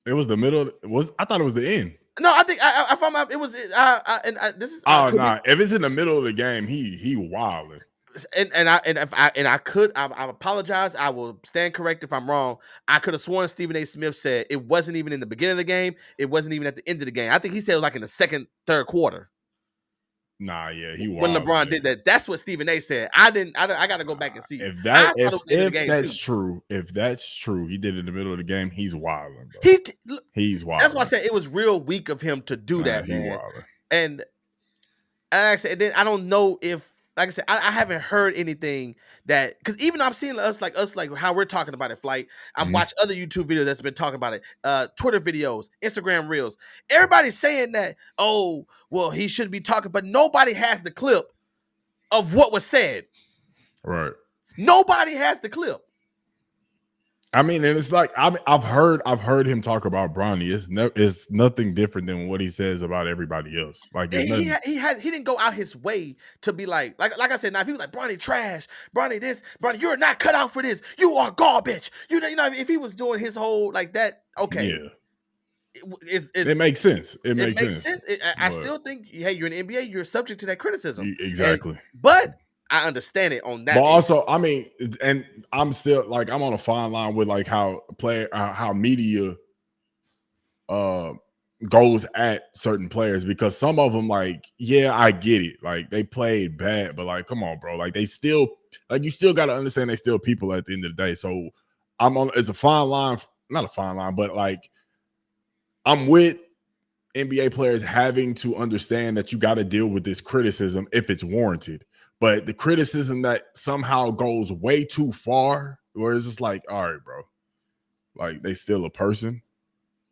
It was the middle. I thought it was the end.
No, I think I found out it was. This is.
Oh no! If it's in the middle of the game, he wilding.
And I apologize. I will stand correct if I'm wrong. I could have sworn Stephen A. Smith said it wasn't even in the beginning of the game. It wasn't even at the end of the game. I think he said it was like in the second, third quarter.
Nah, yeah, he wild,
when LeBron did that. That's what Stephen A. said. I got to go back and see.
If that's true, he did it in the middle of the game. He's wilding. He's wilding.
That's why I said it was real weak of him to do that, man.
Wilding.
And I said, then I don't know if like I said, I haven't heard anything that, because even I'm seeing us like how we're talking about it, Flight. I'm watching other YouTube videos that's been talking about it, Twitter videos, Instagram reels. Everybody's saying that, oh, well, he shouldn't be talking, but nobody has the clip of what was said.
Right.
Nobody has the clip.
I mean, and it's like I've heard him talk about Bronny. It's nothing different than what he says about everybody else. Like
He
nothing.
he didn't go out his way to be like I said. Now if he was like, Bronny trash, Bronny this, Bronny, you're not cut out for this. You are garbage. You know, if he was doing his whole like that, okay,
Yeah, it makes sense. It makes sense.
I still think, hey, you're in the NBA, you're subject to that criticism.
Exactly.
But I understand it on that.
But also, I mean, and I'm still like I'm on a fine line with like how media goes at certain players, because some of them, like, yeah, I get it, like they played bad, but like, come on, bro, like they still, like, you still got to understand they still people at the end of the day. So it's a fine line, not a fine line, but like I'm with NBA players having to understand that you got to deal with this criticism if it's warranted. But the criticism that somehow goes way too far, where it's just like, all right, bro, like they still a person.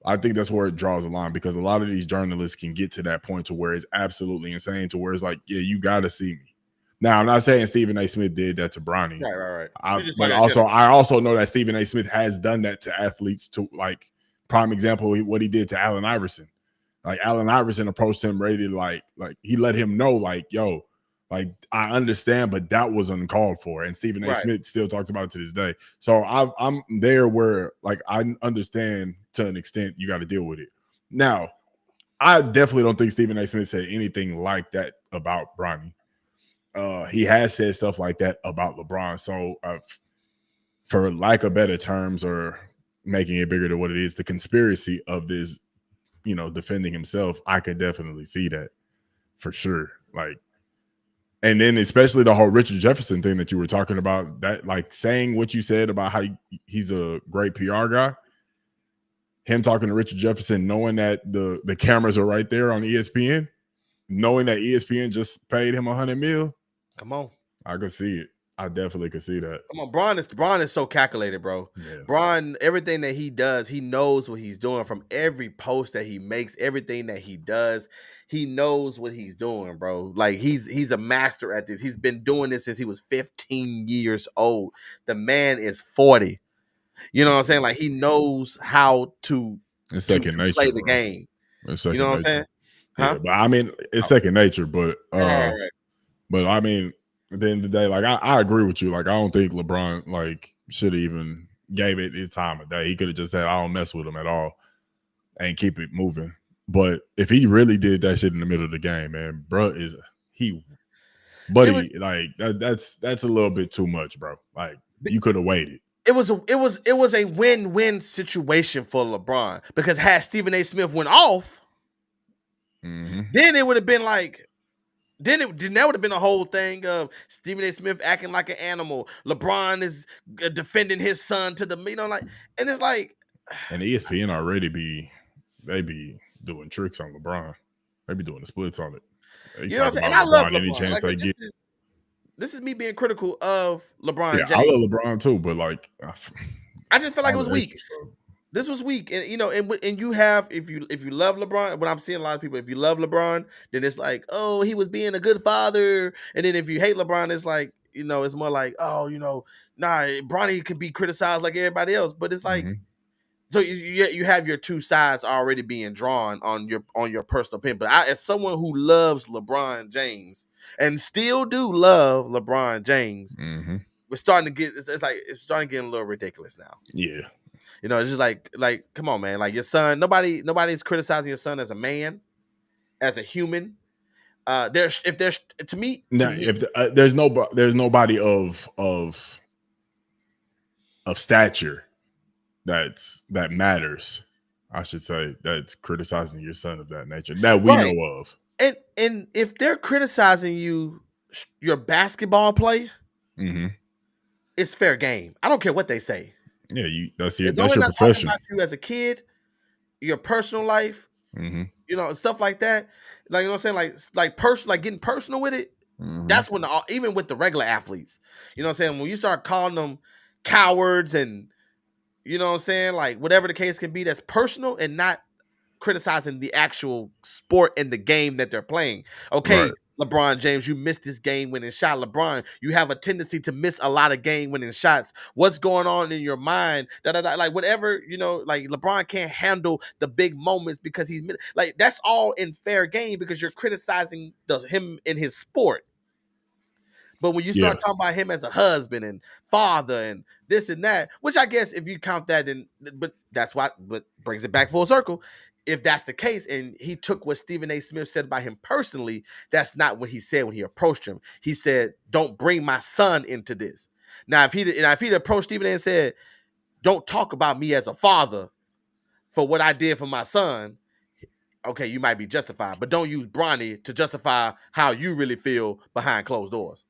I think that's where it draws a line, because a lot of these journalists can get to that point to where it's absolutely insane, to where it's like, yeah, you got to see me. Now, I'm not saying Stephen A. Smith did that to Bronny.
Right.
But I also know that Stephen A. Smith has done that to athletes, to like prime example, what he did to Allen Iverson. Like Allen Iverson approached him ready to like he let him know, like, yo, like, I understand, but that was uncalled for. And Stephen A. Smith still talks about it to this day. So I'm there where, like, I understand to an extent you got to deal with it. Now, I definitely don't think Stephen A. Smith said anything like that about Bronny. He has said stuff like that about LeBron. So for lack of better terms, or making it bigger than what it is, the conspiracy of this, defending himself, I could definitely see that for sure. Like, and then especially the whole Richard Jefferson thing that you were talking about, that like saying what you said about how he's a great PR guy, him talking to Richard Jefferson, knowing that the cameras are right there on ESPN, knowing that ESPN just paid him $100 million.
Come on.
I could see it. I definitely could see that.
Come on, Bron is so calculated, bro. Yeah. Bron, everything that he does, he knows what he's doing from every post that he makes, everything that he does. He knows what he's doing, bro. Like he's a master at this. He's been doing this since he was 15 years old. The man is 40. You know what I'm saying? Like he knows how to play the game. You know what I'm saying?
Huh? Yeah, but I mean, it's second nature. But but I mean, at the end of the day, like I agree with you. Like I don't think LeBron like should have even gave it his time of day. He could have just said, I don't mess with him at all and keep it moving. But if he really did that shit in the middle of the game, man, bro, like that's a little bit too much, bro. Like you could have waited.
It was a win-win situation for LeBron, because had Stephen A. Smith went off, then it would have been like, then that would have been a whole thing of Stephen A. Smith acting like an animal. LeBron is defending his son to the, like, and it's like,
and ESPN already be doing tricks on LeBron. They be doing the splits on it.
You know what I'm saying? And I love LeBron. Any chance like, they get. This is me being critical of LeBron James.
I love LeBron too, but like,
I just felt like it was weak. This was weak, and and you have, if you love LeBron, what I'm seeing a lot of people, if you love LeBron, then it's like, oh, he was being a good father, and then if you hate LeBron, it's like, it's more like, oh, nah, Bronny could be criticized like everybody else, but it's like, so you have your two sides already being drawn on your personal opinion. But as someone who loves LeBron James and still do love LeBron James, we're starting to get, it's starting to get a little ridiculous now.
Yeah.
It's just like, come on, man. Like your son, nobody's criticizing your son as a man, as a human. There's nobody of stature that matters, I should say, that's criticizing your son of that nature that we know of. And if they're criticizing your basketball play, it's fair game. I don't care what they say.
Yeah, that's your profession. Talking about
you as a kid, your personal life, stuff like that. Like, you know what I'm saying? Like getting personal with it. That's when even with the regular athletes, you know what I'm saying? When you start calling them cowards and you know what I'm saying, like whatever the case can be, that's personal and not criticizing the actual sport and the game that they're playing.
Right.
Okay, LeBron James, you missed this game winning shot. LeBron, you have a tendency to miss a lot of game winning shots. What's going on in your mind? Like whatever, you know, like LeBron can't handle the big moments because he's like that's all in fair game because you're criticizing him in his sport. But when you start talking about him as a husband and father and this and that, which I guess if you count that in, but that's what, but brings it back full circle. If that's the case, and he took what Stephen A. Smith said about him personally, that's not what he said when he approached him. He said, "Don't bring my son into this." Now, if he'd approached Stephen A. and said, "Don't talk about me as a father for what I did for my son," okay, you might be justified, but don't use Bronny to justify how you really feel behind closed doors.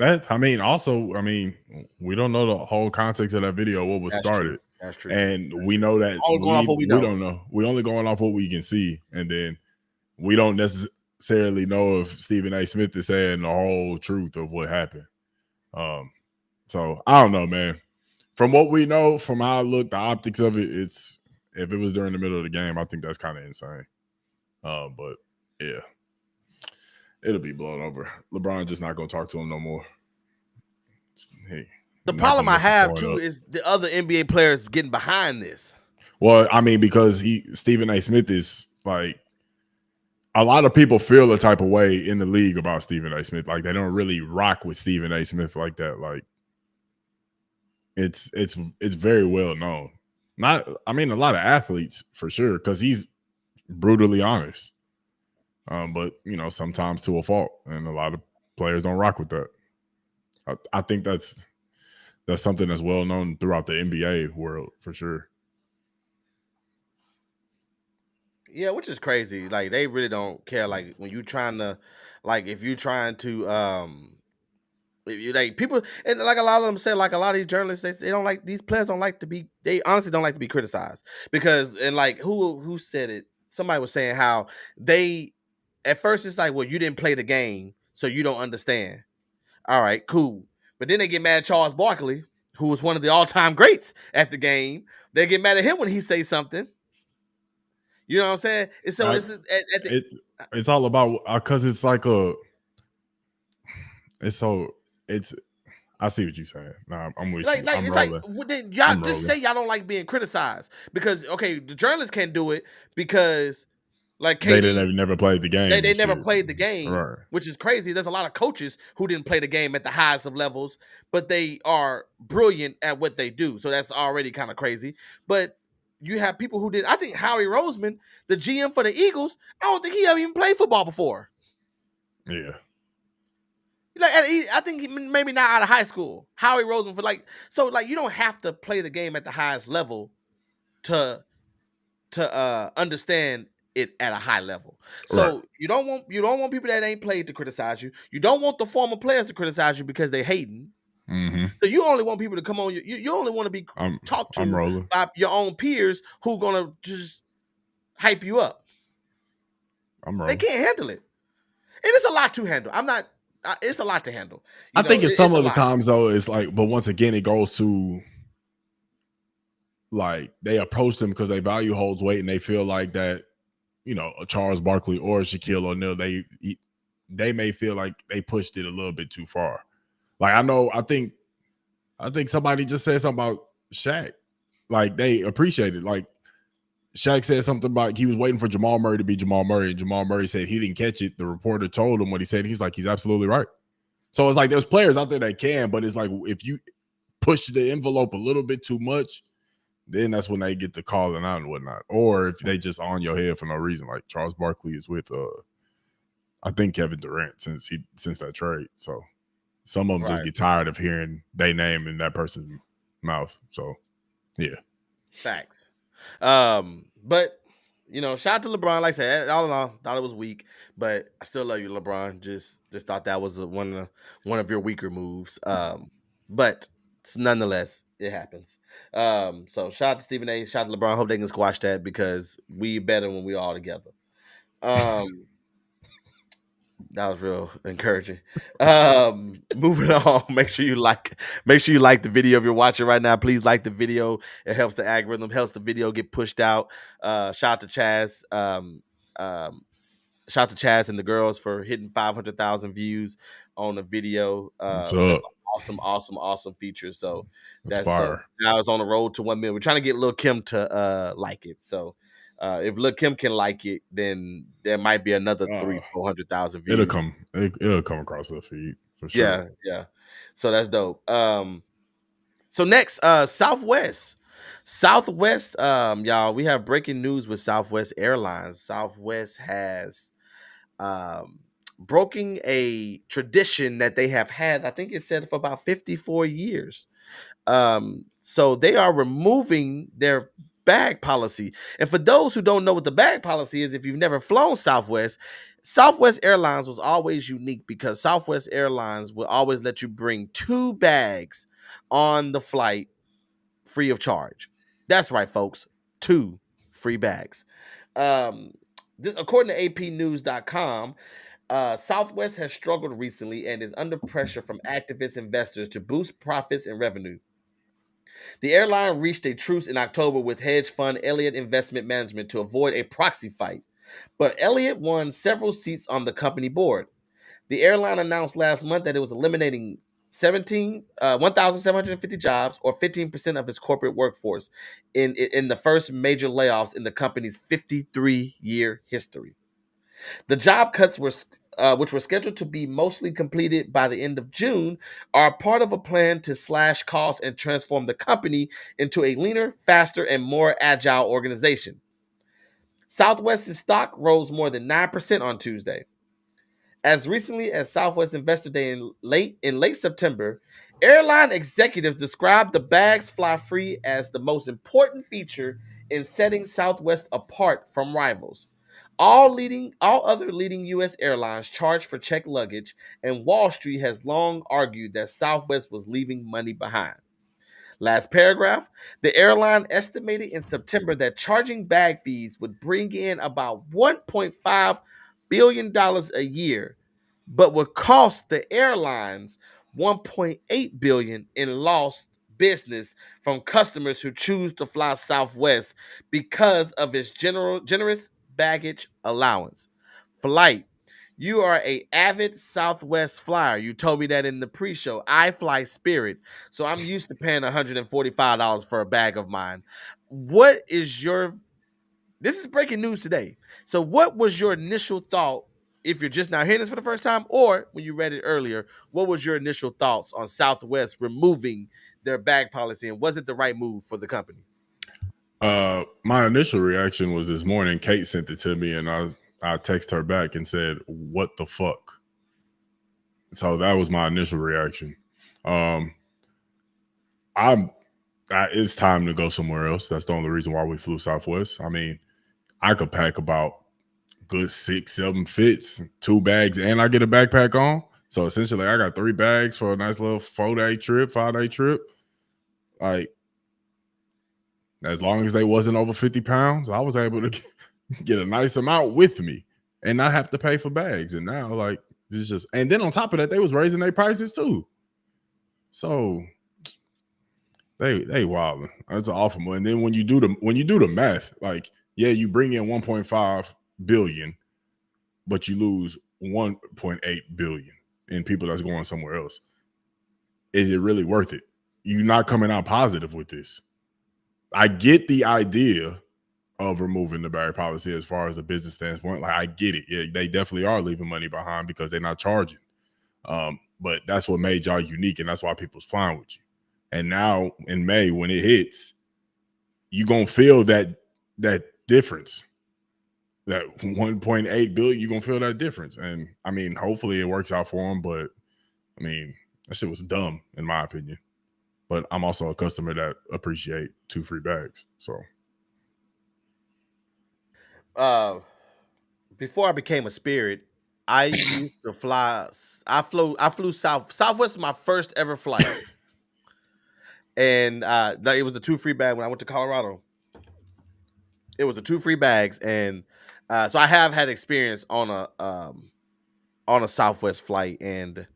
Also, we don't know the whole context of that video, what was
That's
started.
True. That's true.
And we know that
all going off what we know.
don't know. We only going off what we can see. And then we don't necessarily know if Stephen A. Smith is saying the whole truth of what happened. So I don't know, man. From what we know, from how it looked, the optics of it, if it was during the middle of the game, I think that's kind of insane. But yeah. It'll be blown over. LeBron just not gonna talk to him no more. Hey,
the problem I have too is the other NBA players getting behind this.
Well, because Stephen A. Smith is like a lot of people feel a type of way in the league about Stephen A. Smith. Like they don't really rock with Stephen A. Smith like that. Like it's very well known. A lot of athletes for sure because he's brutally honest. But sometimes to a fault, and a lot of players don't rock with that. I think that's something that's well known throughout the NBA world for sure.
Yeah, which is crazy. Like they really don't care. Like when you trying to, like if you're trying to, if you like people, and like a lot of them say, like a lot of these journalists, they don't like these players. Don't like to be. They honestly don't like to be criticized because, and like who said it? Somebody was saying how they at first it's like, well, you didn't play the game, so you don't understand. All right, cool. But then they get mad at Charles Barkley, who was one of the all-time greats at the game. They get mad at him when he says something. You know what I'm saying? And so
it's all about because it's like I see what you're saying. Nah, I'm with you. I'm
it's
rolling.
like then y'all just say y'all don't like being criticized because okay, the journalists can't do it because like KD,
they never played the game.
They never played the game,
right.
Which is crazy. There's a lot of coaches who didn't play the game at the highest of levels, but they are brilliant at what they do. So that's already kind of crazy. But you have people who did. I think Howie Roseman, the GM for the Eagles, I don't think he ever even played football before.
Yeah.
Like I think maybe not out of high school. Howie Roseman for you don't have to play the game at the highest level to understand it at a high level. So right. you don't want people that ain't played to criticize you. You don't want the former players to criticize you because they hating.
Mm-hmm.
So you only want people to come on. You only want to be talked to by your own peers who gonna just hype you up.
I'm rolling.
They can't handle it, and it's a lot to handle. It's a lot to handle.
I think it's some of the times though. It's like, but once again, it goes to like they approach them because they value holds weight and they feel like that. A Charles Barkley or a Shaquille O'Neal, they may feel like they pushed it a little bit too far. Like I think somebody just said something about Shaq. Like they appreciate it. Like Shaq said something about he was waiting for Jamal Murray to be Jamal Murray, and Jamal Murray said he didn't catch it. The reporter told him what he said. He's like, he's absolutely right. So it's like there's players out there that can, but it's like if you push the envelope a little bit too much, then that's when they get to calling out and whatnot. Or if they just on your head for no reason, like Charles Barkley is with I think Kevin Durant since that trade. So some of them just get tired of hearing their name in that person's mouth. So yeah.
Facts. But shout out to LeBron. Like I said, all in all, thought it was weak, but I still love you, LeBron. Just thought that was one of your weaker moves. But nonetheless, it happens. So shout out to Stephen A. Shout out to LeBron. Hope they can squash that because we better when we all together. That was real encouraging. Moving on. Make sure you like the video if you're watching right now. Please like the video. It helps the algorithm, helps the video get pushed out. Shout out to Chaz. Um, Shout out to Chaz and the girls for hitting 500,000 views on the video.
What's
That's
up?
an awesome feature. So
That's
that's dope.
fire.
Now it's on the road to 1 million. We're trying to get Lil Kim to like it. So if Lil Kim can like it, then there might be another
Uh,
400,000
it'll
views.
come. It'll come across the feed for sure.
Yeah. So that's dope. So next, Southwest. Southwest, y'all, we have breaking news with Southwest Airlines. Southwest has um broken a tradition that they have had, I think it said, for about 54 years. So they are removing their bag policy. And for those who don't know what the bag policy is, if you've never flown Southwest, Southwest Airlines was always unique because Southwest Airlines will always let you bring 2 bags on the flight free of charge. That's right, folks. 2 free bags. According to APnews.com, Southwest has struggled recently and is under pressure from activist investors to boost profits and revenue. The airline reached a truce in October with hedge fund Elliott Investment Management to avoid a proxy fight, but Elliott won several seats on the company board. The airline announced last month that it was eliminating 1,750 jobs, or 15% of its corporate workforce, in the first major layoffs in the company's 53-year history. The job cuts which were scheduled to be mostly completed by the end of June, are part of a plan to slash costs and transform the company into a leaner, faster, and more agile organization. Southwest's stock rose more than 9% on Tuesday. As recently as Southwest Investor Day in late September, airline executives described the bags fly free as the most important feature in setting Southwest apart from rivals. All other leading U.S. airlines charge for checked luggage, and Wall Street has long argued that Southwest was leaving money behind. Last paragraph. The airline estimated in September that charging bag fees would bring in about $1.5 billion a year, but would cost the airlines 1.8 billion in lost business from customers who choose to fly Southwest because of its generous baggage allowance. Flight. You are a avid Southwest flyer. You told me that in the pre-show. I fly Spirit, so I'm used to paying $145 for a bag of mine. What is your This is breaking news today. So what was your initial thought, if you're just now hearing this for the first time, or when you read it earlier, what was your initial thoughts on Southwest removing their bag policy, and was it the right move for the company?
My initial reaction was this morning. Kate sent it to me, and I text her back and said, "What the fuck?" So that was my initial reaction. Um, I'm. It's time to go somewhere else. That's the only reason why we flew Southwest. I mean, I could pack about good 6, 7 fits, 2 bags, and I get a backpack on. So essentially, I got 3 bags for a nice little 4-day trip, 5-day trip. Like, as long as they wasn't over 50 pounds, I was able to get a nice amount with me and not have to pay for bags. And now, like, this is just, and then on top of that, they was raising their prices too. So they wilding. That's an awful one. And then when you do the math, like, yeah, you bring in 1.5 billion, but you lose 1.8 billion in people that's going somewhere else. Is it really worth it? You're not coming out positive with this. I get the idea of removing the barrier policy as far as a business standpoint. Like, I get it. Yeah, they definitely are leaving money behind because they're not charging. But that's what made y'all unique, and that's why people's flying with you. And now in May, when it hits, you're gonna feel that difference. That 1.8 billion, you're gonna feel that difference. And I mean, hopefully it works out for them. But I mean, that shit was dumb in my opinion. But I'm also a customer that appreciate 2 free bags. So
Before I became a Spirit, I used to fly. I flew Southwest was my first ever flight, and it was the 2 free bag when I went to Colorado. It was the 2 free bags, and so I have had experience on a on a Southwest flight, and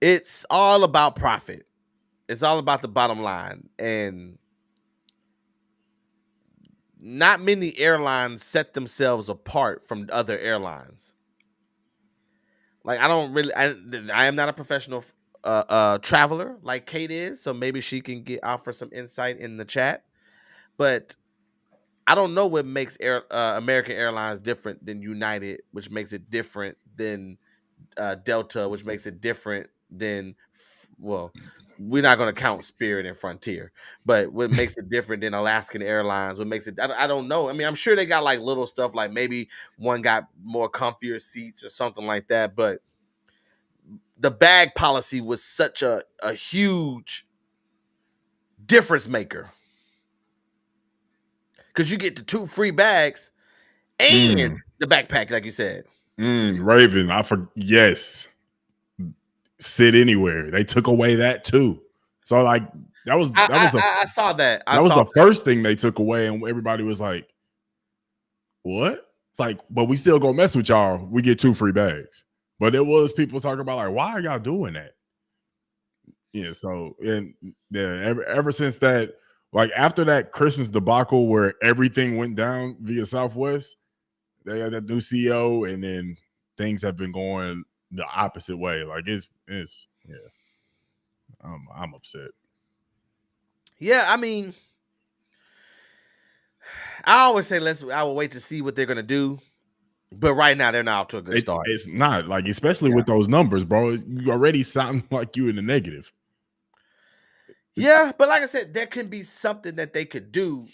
it's all about profit. It's all about the bottom line, and not many airlines set themselves apart from other airlines. Like I don't really, I am not a professional traveler like Kate is, so maybe she can offer some insight in the chat. But I don't know what makes American Airlines different than United, which makes it different than Delta, which makes it different than well, we're not going to count Spirit and Frontier, but what makes it different than Alaskan Airlines? What makes it? I don't know. I mean, I'm sure they got like little stuff, like maybe one got more comfier seats or something like that, but the bag policy was such a huge difference maker because you get the 2 free bags and the backpack, like you said.
Raven, yes. Sit anywhere. They took away that too. So like
I saw that.
That was the first thing they took away, and everybody was like, "What?" It's like, but we still gonna mess with y'all. We get 2 free bags. But there was people talking about like, why are y'all doing that? Yeah. So and yeah, ever since that, like after that Christmas debacle where everything went down via Southwest, they had that new CEO, and then things have been going the opposite way. Like it's yeah. I'm upset.
Yeah, I mean, I always say I will wait to see what they're gonna do. But right now they're not off to a good start.
It's not like, especially with those numbers, bro. You already sound like you in the negative.
Yeah, but like I said, there can be something that they could do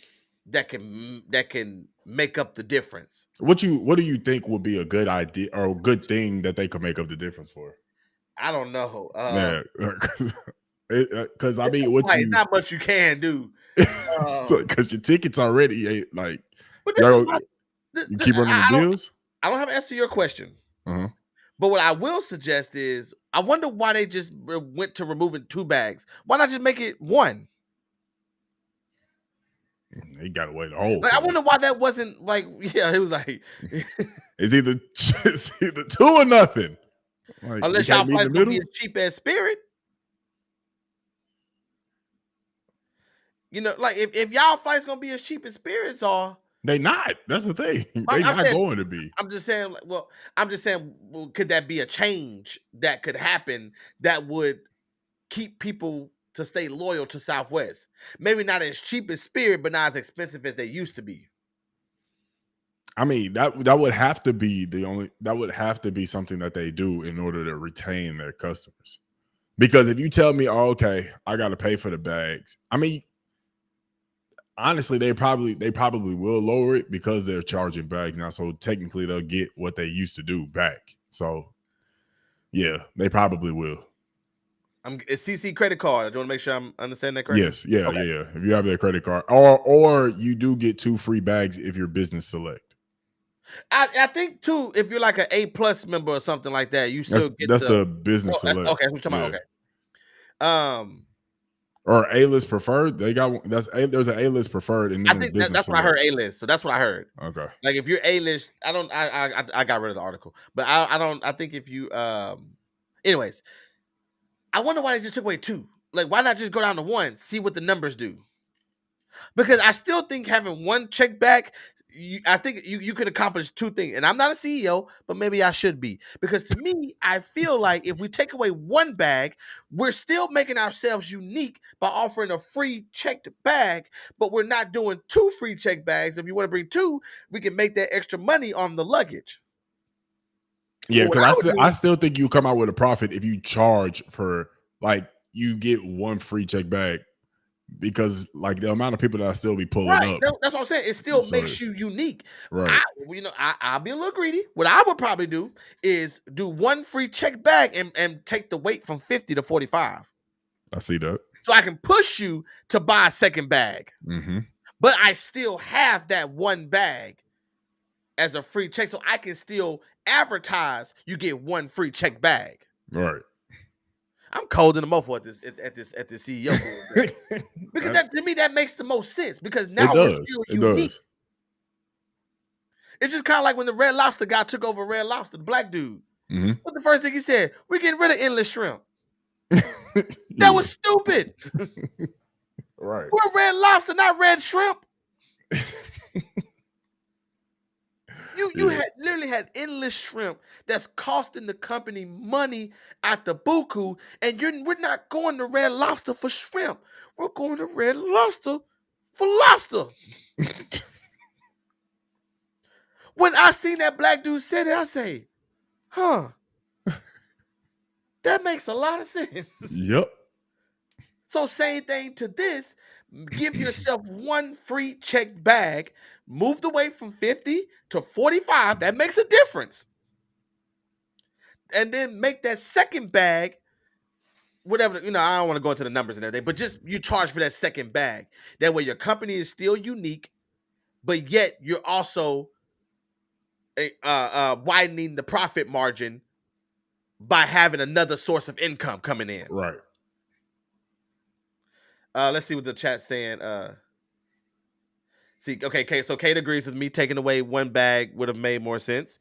that can make up the difference.
What do you think would be a good idea or a good thing that they could make up the difference for?
I don't know.
Yeah, because I mean,
it's not much you can do.
Because your tickets already like.
But
you keep running the deals.
I don't have to answer your question.
Uh-huh.
But what I will suggest is, I wonder why they just went to removing 2 bags. Why not just make it 1?
They got away the whole.
Like, I wonder why that wasn't like. Yeah, it was like
it's either 2 or nothing. Like,
unless y'all flights gonna be as cheap as Spirit. You know, like if y'all flights gonna be as cheap as Spirits are.
They not. That's the thing. They not going to be.
I'm just saying. Well, could that be a change that could happen that would keep people to stay loyal to Southwest? Maybe not as cheap as Spirit, but not as expensive as they used to be.
I mean, that would have to be that would have to be something that they do in order to retain their customers. Because if you tell me, oh, okay, I got to pay for the bags. I mean, honestly, they probably will lower it because they're charging bags now. So technically, they'll get what they used to do back. So yeah, they probably will.
It's CC credit card. I just want to make sure I'm understanding that correctly.
Yes, yeah, okay. Yeah. If you have their credit card, or you do get 2 free bags if you're business select.
I think too, if you're like an A+ member or something like that, you still get
the business select.
Okay, that's what you're talking about. Okay.
Or A-list preferred. They got there's an A-list preferred, and
I think that's what I heard. A-list. So that's what I heard.
Okay.
Like if you're A-list, I got rid of the article, but I think if you anyways, I wonder why they just took away 2. Like, why not just go down to 1, see what the numbers do? Because I still think having 1 check back, I think you could accomplish 2 things. And I'm not a CEO, but maybe I should be. Because to me, I feel like if we take away 1 bag, we're still making ourselves unique by offering a free checked bag, but we're not doing 2 free check bags. If you want to bring 2, we can make that extra money on the luggage.
Yeah, because I still think you come out with a profit if you charge for, like, you get 1 free check bag. Because like the amount of people that I still be pulling up.
That's what I'm saying. It still makes you unique. Right. I'll be a little greedy. What I would probably do is do 1 free check bag and take the weight from 50 to 45.
I see that.
So I can push you to buy a second bag.
Mm-hmm.
But I still have that 1 bag as a free check. So I can still advertise you get 1 free check bag.
Right.
I'm cold in the mofo at this CEO because to me that makes the most sense because now we're still unique. It's just kind of like when the Red Lobster guy took over Red Lobster, the black dude.
Mhm.
What's the first thing he said? We're getting rid of endless shrimp.
Yeah.
That was stupid.
Right.
We're Red Lobster, not red shrimp. You
Yeah.
had literally had endless shrimp that's costing the company money at the buku, and we're not going to Red Lobster for shrimp. We're going to Red Lobster for lobster. When I seen that black dude say that, I say, huh, that makes a lot of sense.
Yep.
So same thing to this. Give yourself one free check bag, moved away from 50 to 45. That makes a difference. And then make that second bag, whatever, I don't want to go into the numbers and everything, but just you charge for that second bag. That way your company is still unique, but yet you're also widening the profit margin by having another source of income coming in.
Right.
Let's see what the chat's saying. Okay, so Kate agrees with me. Taking away one bag would have made more sense.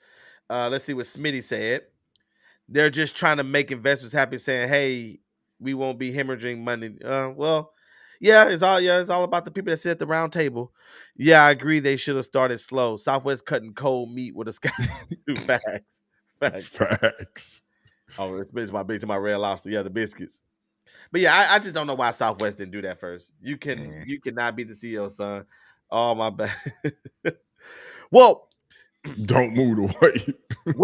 Let's see what Smitty said. They're just trying to make investors happy, saying, "Hey, we won't be hemorrhaging money." Well, it's all about the people that sit at the round table. Yeah, I agree. They should have started slow. Southwest cutting cold meat with a sky. Facts.
Facts.
Oh, it's my Red Lobster. Yeah, the biscuits. But yeah, I just don't know why Southwest didn't do that first. You cannot be the CEO, son. Oh my bad. Well,
Don't move the weight.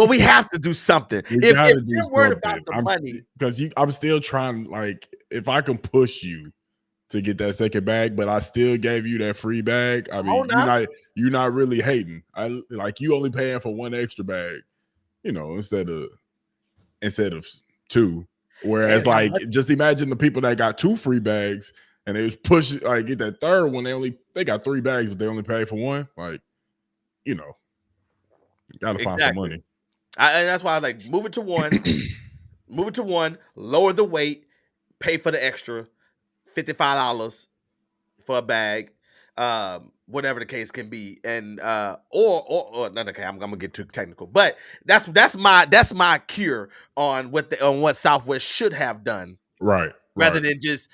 we have to do something.
We
If
gotta do
you're worried
something.
about the money,
Because I'm still trying. Like, if I can push you to get that second bag, but I still gave you that free bag. I mean, you're not really hating. You only paying for one extra bag, instead of two. Whereas, just imagine the people that got two free bags and they was pushing, get that third one. They got three bags, but they only pay for one. You gotta find some money.
And that's why I was like, move it to one, lower the weight, pay for the extra $55 for a bag, whatever the case can be, and or not okay. I'm gonna get too technical, but that's my cure on what Southwest should have done,
right?
Rather than just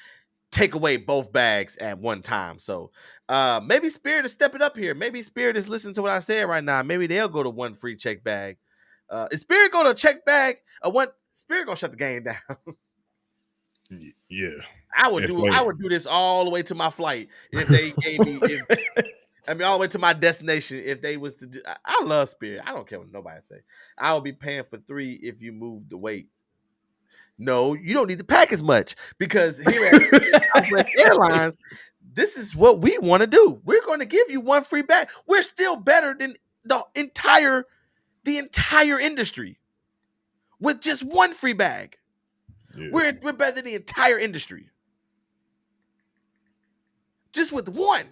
take away both bags at one time. So maybe Spirit is stepping up here. Maybe Spirit is listening to what I said right now. Maybe they'll go to one free check bag. Is Spirit going to check bag? Spirit going to shut the game down.
Yeah.
I would do this all the way to my flight if they gave me all the way to my destination if they was to do. I love Spirit. I don't care what nobody say. I will be paying for 3 if you move the weight. No, you don't need to pack as much, because here at Southwest Airlines, this is what we want to do. We're going to give you one free bag. We're still better than the entire industry with just one free bag. Yeah. We're better than the entire industry just with one.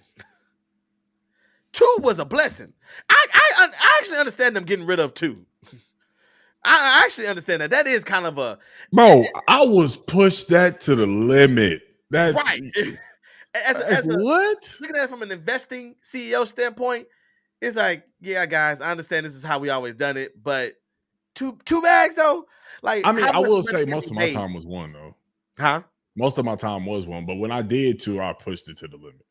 2 was a blessing. I actually understand them getting rid of 2. I actually understand that. That is kind of a...
Bro, I was pushed that to the limit. That's
right.
What?
Looking at it from an investing CEO standpoint, it's like, yeah, guys, I understand this is how we always done it, but 2 bags though?
I mean, I will say most of my time was 1 though.
Huh?
Most of my time was 1, but when I did 2, I pushed it to the limit.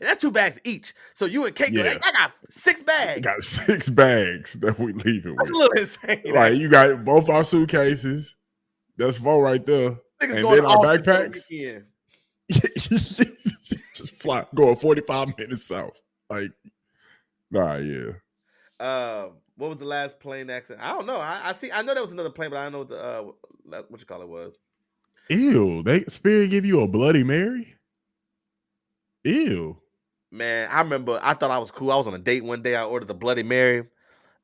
And that's 2 bags each. So you and Kate go, hey, I got 6 bags.
I got 6 bags that we leaving with.
That's a little insane.
Like, you got both our suitcases. That's 4 right there.
Niggas
and
going
then our backpacks.
Just
fly, going 45 minutes south. Like, yeah.
What was the last plane accident? I don't know. I know there was another plane, but I don't know what you call it was.
Ew, Spirit give you a Bloody Mary? Ew.
Man, I remember I thought I was cool. I was on a date one day. I ordered the Bloody Mary.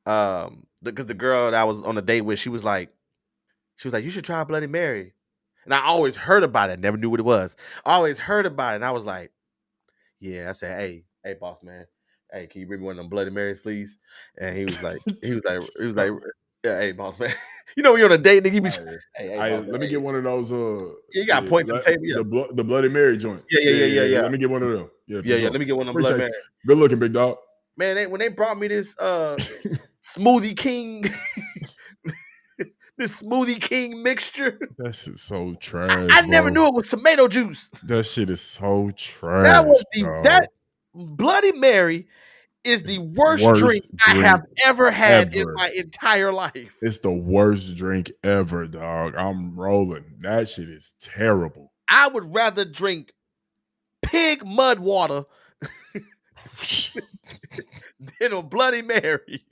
Because the girl that I was on a date with, she was like, you should try a Bloody Mary. And I always heard about it. Never knew what it was. I always heard about it. And I was like, yeah. I said, hey, boss man. Hey, can you bring me one of them Bloody Marys, please? And he was like, yeah, hey, boss man. You know when you're on a date, nigga, you be
let me get one of those.
You got points on the table.
Yeah. The Bloody Mary joint.
Yeah.
Let me get one of them.
Yeah. Let me get one of them Bloody Mary.
Good looking, big dog.
Man, when they brought me this Smoothie King This Smoothie King mixture.
That shit's so trash.
I never
bro.
knew it was tomato juice.
That shit is so trash.
That was
dog.
that Bloody Mary is the worst drink I have ever had in my entire life.
It's the worst drink ever, dog. I'm rolling. That shit is terrible.
I would rather drink pig mud water than a Bloody Mary.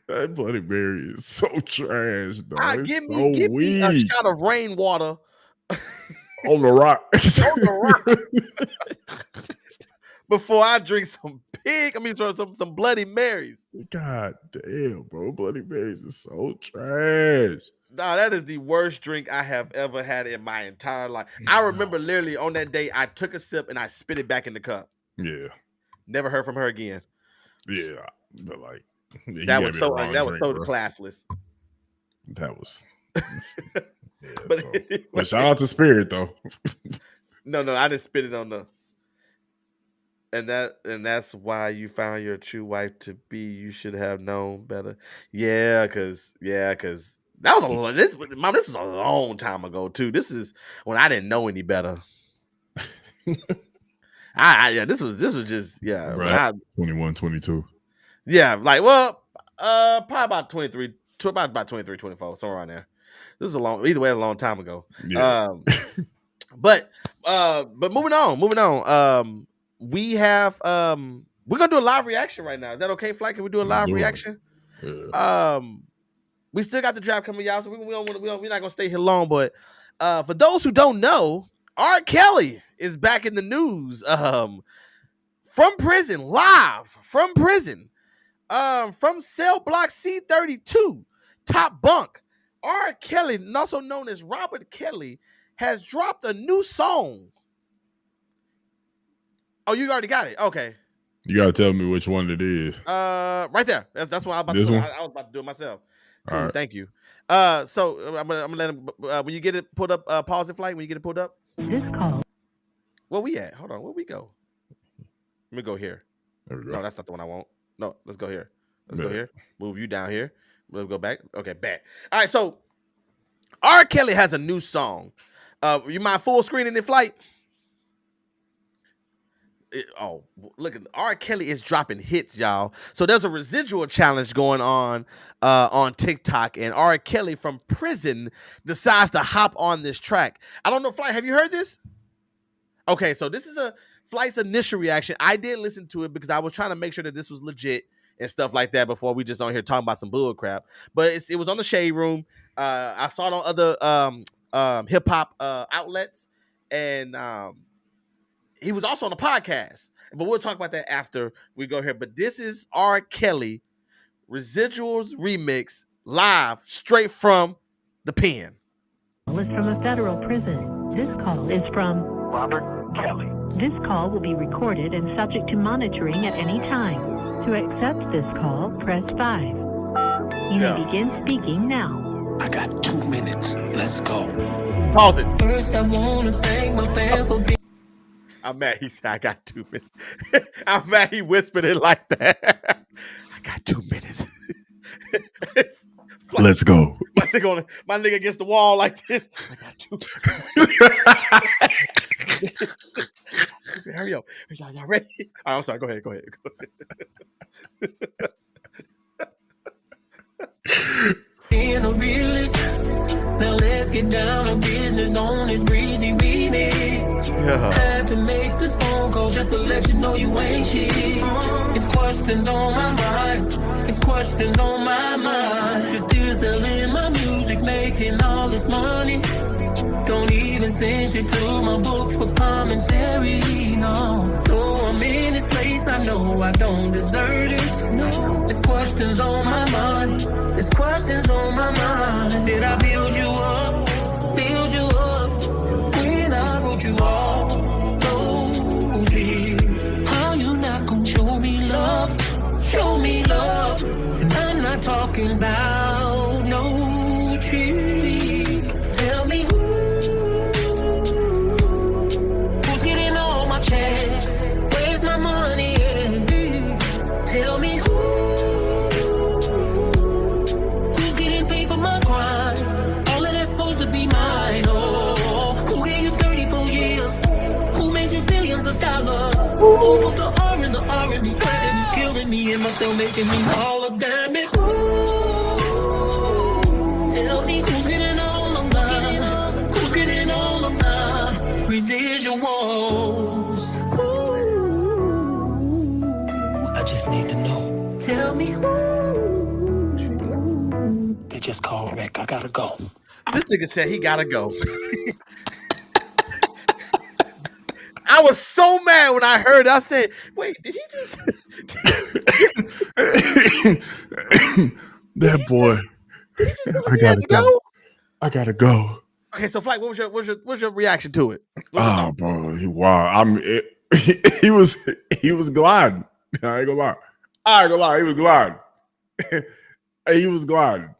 That Bloody Mary is so trash, dog.
Give me a shot of rainwater
on the rock.
Before I drink some some Bloody Marys.
God damn, bro. Bloody Marys is so trash.
Nah, that is the worst drink I have ever had in my entire life. I remember literally on that day, I took a sip and I spit it back in the cup.
Yeah.
Never heard from her again.
Yeah, but like
that was so classless.
That was. Yeah,
but
shout out to Spirit though.
No, I didn't spit it on the. And that's why you found your true wife to be. You should have known better. Yeah, cause that was this was a long time ago too. This is when I didn't know any better. This was just
right. 21, 22.
Yeah, like probably about 23, about 23, 24, somewhere around there. This is a long time ago.
Yeah.
But moving on. We have we're gonna do a live reaction right now. Is that okay, Flight? Can we do a live reaction?
Yeah.
We still got the draft coming, y'all, so we're not gonna stay here long. But for those who don't know, R.Kelly is back in the news. From prison, live from prison. From cell block C32, top bunk. R.Kelly, also known as Robert Kelly, has dropped a new song. Oh, you already got it. Okay.
You gotta tell me which one it is.
Right there. That's what I was about to do. I was about to do it myself. Cool. Right. Thank you. So I'm gonna let him. When you get it pulled up, pause the flight. When you get it pulled up.
This call.
Where we at? Hold on. Where we go? Let me go here.
There we go.
No, that's not the one I want. No, let's go here. Go here. Move you down here. We'll go back. Okay, back. All right. So R. Kelly has a new song. You mind full screening in flight? Look at R. Kelly is dropping hits, y'all. So there's a residual challenge going on TikTok, and R. Kelly from prison decides to hop on this track. I don't know, Flight, have you heard this? Okay, so this is Flight's initial reaction. I did listen to it because I was trying to make sure that this was legit and stuff like that before we just on here talking about some bull crap. But it was on the Shade Room. I saw it on other hip hop outlets, and he was also on a podcast, but we'll talk about that after we go here. But this is R. Kelly Residuals Remix live straight from the pen.
It's from a federal prison. This call is from
Robert Kelly.
This call will be recorded and subject to monitoring at any time. To accept this call, press 5. You may begin speaking now.
I got 2 minutes. Let's go.
Pause it.
First, I want to thank my fans for being.
I'm mad he said I got 2 minutes. I'm mad he whispered it like that. I got 2 minutes.
Let's go.
My nigga against the wall like this. I got 2 minutes. Hurry up. Y'all ready? All right, I'm sorry. Go ahead.
Being a realist. Now let's get down to business on this breezy remix.
Yeah.
Had to make this phone call just to let you know you ain't shit. It's questions on my mind. It's questions on my mind. You're still selling my music, making all this money. Don't even send shit to my books for commentary, no. Though I'm in this place, I know I don't deserve this. There's questions on my mind. There's questions on my mind. Did I build you up? Build you up? When I wrote you all those years. How you not gonna show me love? Show me love. And I'm not talking about no cheat. Tell me who's getting all my checks? Where's my money at? Tell me Both the R and the R and B spreading is killing me and myself making me holler, damn it. Ooh, tell me who's getting all of mine? Who's getting all of my residuals? Ooh, I just need to know. Tell me who. They just called Rick. I gotta go.
This nigga said he gotta go. I was so mad when I heard it. I said, wait, did he just
that boy? I gotta go. I gotta go.
Okay, so Flight, what was your reaction to it?
Oh, bro, wow! He was gliding. I ain't gonna lie. He was gliding. He was gliding.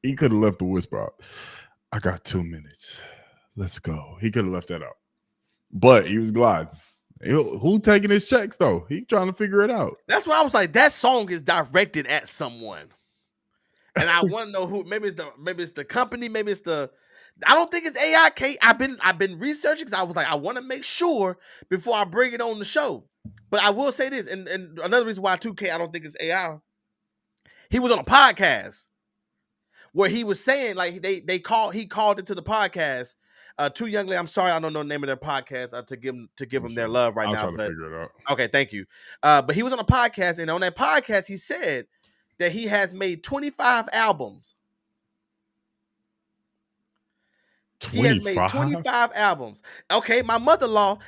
He could have left the whisper out. I got 2 minutes. Let's go. He could have left that out, but he was gliding. Who taking his checks though? He trying to figure it out.
That's why I was like, that song is directed at someone, and I want to know who. Maybe it's the company. Maybe it's the. I don't think it's AIK. I've been researching because I was like, I want to make sure before I bring it on the show. But I will say this, and another reason why 2K I don't think it's AI. He was on a podcast where he was saying like he called into the podcast. Two young ladies, I'm sorry, I don't know the name of their podcast to give them their love right now.
I'll try to figure it out.
Okay, thank you. But he was on a podcast, and on that podcast, he said that he has made 25 albums. 25? He has made 25 albums. Okay, my mother-in-law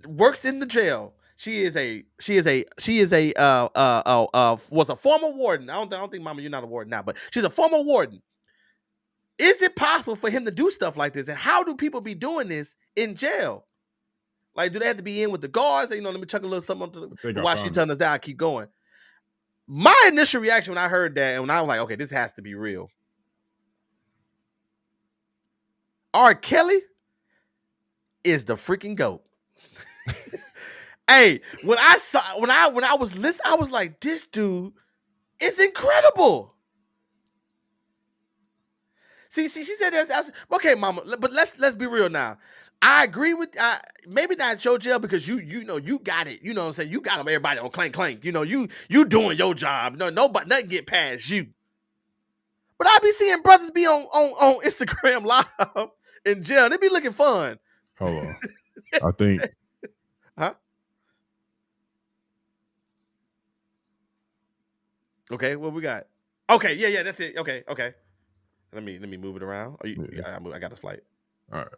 works in the jail. She was a former warden. I don't think, Mama, you're not a warden now, but she's a former warden. Is it possible for him to do stuff like this? And how do people be doing this in jail? Like, do they have to be in with the guards? Let me chuck a little something while she's telling us that. I keep going. My initial reaction when I heard that, and when I was like, okay, this has to be real. R.Kelly is the freaking GOAT. Hey, when I was listening, I was like, this dude is incredible. See, she said that's okay, Mama. But let's be real now. I agree with maybe not your jail because you got it. You know what I'm saying? You got them everybody on clank. You doing your job. Nobody nothing get past you. But I be seeing brothers be on Instagram live in jail. They be looking fun.
Hold on. I think.
Huh? Okay, what we got? Okay, yeah, that's it. Okay. Let me move it around. I got the flight.
All right.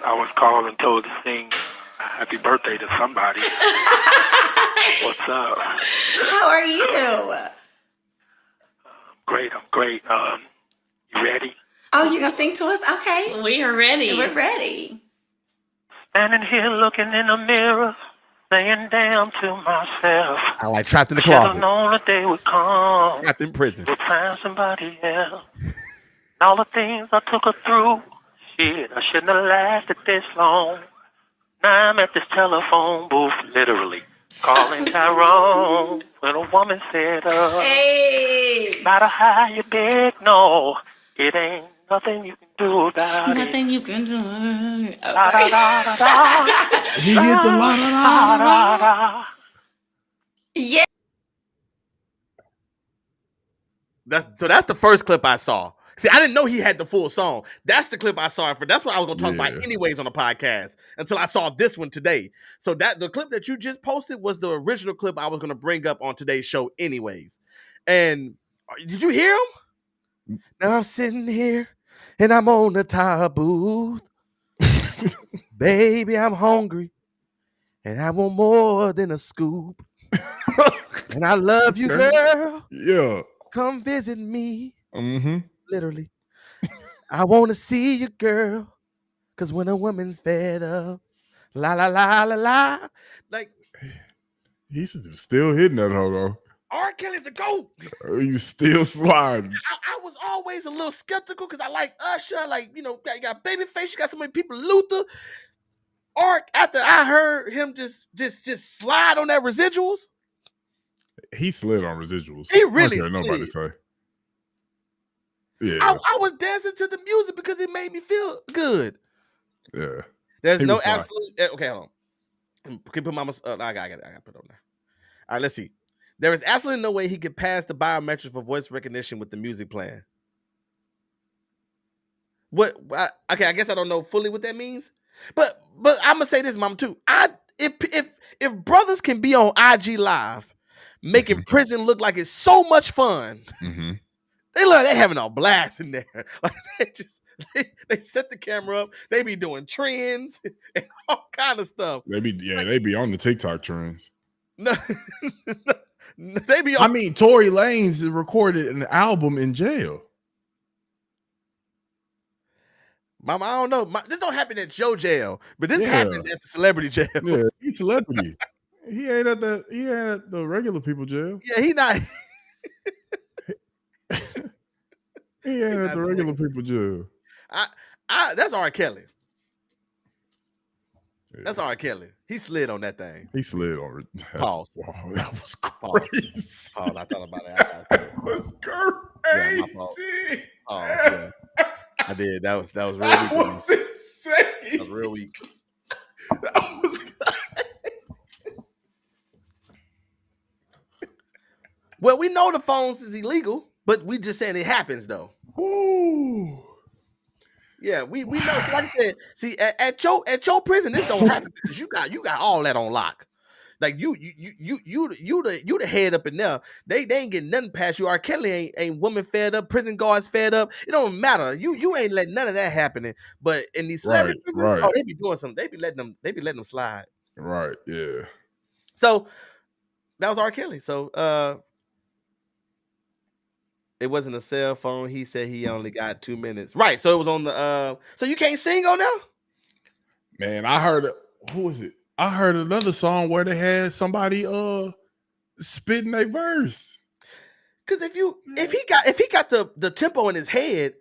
I was called and told to sing happy birthday to somebody. What's up?
How are you?
I'm great. You ready?
Oh, you gonna sing to us? Okay.
We are ready.
We're ready.
Standing here looking in the mirror, saying damn to myself.
I like trapped in the closet.
Should've known the day would come.
Trapped in prison.
Would find somebody else. All the things I took her through. Shit, I shouldn't have lasted this long. Now I'm at this telephone booth, literally calling Tyrone when a woman said,
Hey.
matter how you beg, no, it ain't nothing you can do about it.
Nothing you can do. Okay.
Da, da, da, da, da.
He hit the la da da da.
Yeah.
That's the first clip I saw. See, I didn't know he had the full song. That's the clip I saw. That's what I was going to talk about anyways on the podcast until I saw this one today. So the clip that you just posted was the original clip I was going to bring up on today's show anyways. And did you hear him? Now I'm sitting here and I'm on the top booth. Baby, I'm hungry and I want more than a scoop. And I love you, girl.
Yeah.
Come visit me.
Mm-hmm.
Literally. I want to see you, girl. Because when a woman's fed up, la, la, la, la, la. Like,
he's still hitting that hoe, though.
R.Kelly's the GOAT.
You still sliding.
I was always a little skeptical because I like Usher. You got Babyface. You got so many people, Luther. After I heard him just slide on that residuals.
He slid on residuals.
He really slid.
Nobody say. Yeah.
I was dancing to the music because it made me feel good.
Yeah.
There's
He
no
was fine.
absolute. Okay, hold on. Can put Mama's. I got it. I got to put it on there. All right, let's see. There is absolutely no way he could pass the biometrics for voice recognition with the music playing. What? Okay, I guess I don't know fully what that means, but I'm gonna say this, Mama, too. If brothers can be on IG Live, making prison look like it's so much fun.
Mm-hmm.
They having a blast in there. Like they set the camera up. They be doing trends and all kind of stuff.
They be on the TikTok trends.
No, they be.
I mean, Tory Lanez recorded an album in jail.
Mama, I don't know. This don't happen at your jail, but this happens at the celebrity jail.
Yeah, he's a celebrity. He ain't at the regular people jail.
Yeah, he not.
He ain't at the regular people jail.
That's R.Kelly.
Yeah.
That's R.Kelly. He slid on that thing.
He slid on it.
Pause.
Wow, that was crazy.
Pause. I thought about it.
That was crazy.
Yeah, my fault. Pause. Yeah. I did. That was real weak.
That was insane.
That was real weak.
That was.
Well, we know the phones is illegal, but we just saying it happens though.
Ooh.
Yeah, we know. So like I said, see at your prison, this don't happen because you got all that on lock. Like you the head up in there. They ain't getting nothing past you. R.Kelly ain't women fed up, prison guards fed up. It don't matter. You ain't letting none of that happening. But in these celebrity prisons, oh, they be doing something. They be letting them slide.
Right. Yeah.
So that was R.Kelly. So it wasn't a cell phone. He said he only got 2 minutes. Right. So it was on the so you can't sing on now?
Man, I heard who was it? I heard another song where they had somebody spitting their verse.
Cause if he got the tempo in his head,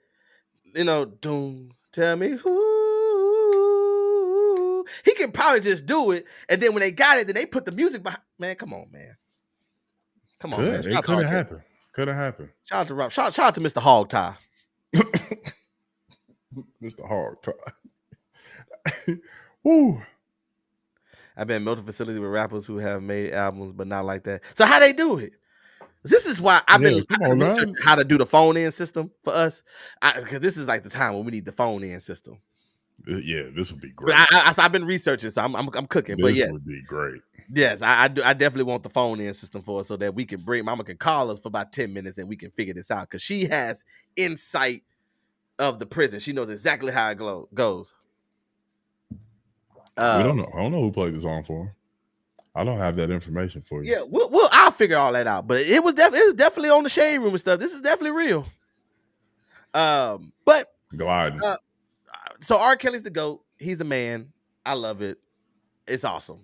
you know, don't tell me who, he can probably just do it. And then when they got it, then they put the music behind. Man, come on, man. Come on, man.
It could have happened. Could have happened.
Shout out to Rob. Shout out to Mr. Hog Tie.
Mr. Hog Tie. Woo.
I've been in multiple facilities with rappers who have made albums, but not like that. So how they do it? This is why I've been researching how to do the phone-in system for us, because this is like the time when we need the phone-in system.
Yeah, this would be great.
But I've been researching, so I'm cooking.
This
but yes,
would be great.
Yes, I definitely want the phone-in system for us so that we can Mama can call us for about 10 minutes and we can figure this out because she has insight of the prison. She knows exactly how it goes.
We don't know. I don't know who played the song for him. I don't have that information for you.
Yeah, I'll figure all that out. But it was definitely on the Shade Room and stuff. This is definitely real. But
gliding.
So R. Kelly's the GOAT. He's the man. I love it. It's awesome.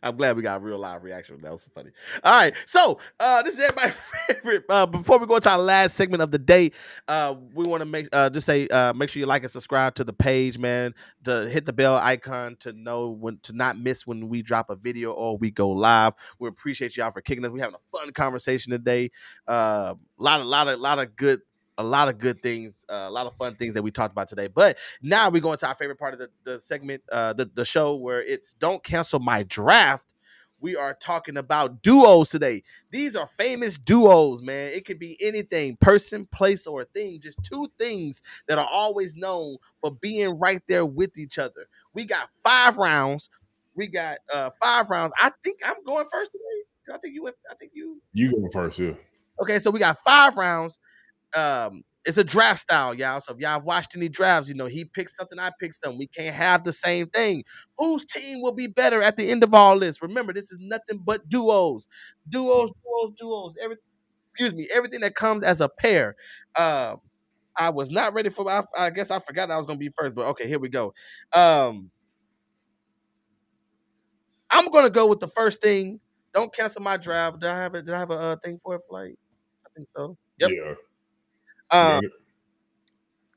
I'm glad we got a real live reaction. That was funny. All right, so this is everybody's favorite. Before we go to our last segment of the day, we want to make sure you like and subscribe to the page, man. To hit the bell icon to know when to not miss when we drop a video or we go live. We appreciate y'all for kicking us. We're having a fun conversation today. A lot of good things, a lot of fun things that we talked about today. But now we're going to our favorite part of the segment, the show, where it's Don't Cancel My Draft. We are talking about duos today. These are famous duos, man. It could be anything, person, place, or a thing. Just two things that are always known for being right there with each other. We got 5 rounds. I think I'm going first today. I think you.
You go first, yeah.
Okay, so we got 5 rounds. It's a draft style, y'all. So if y'all have watched any drafts, you know, he picks something, I pick something. We can't have the same thing. Whose team will be better at the end of all this? Remember, this is nothing but duos. Everything that comes as a pair. I was not ready for. I guess I forgot I was going to be first, but okay, here we go. I'm going to go with the first thing. Don't cancel my draft. Did I have a thing for it? Like, I think so. Yep.
Yeah.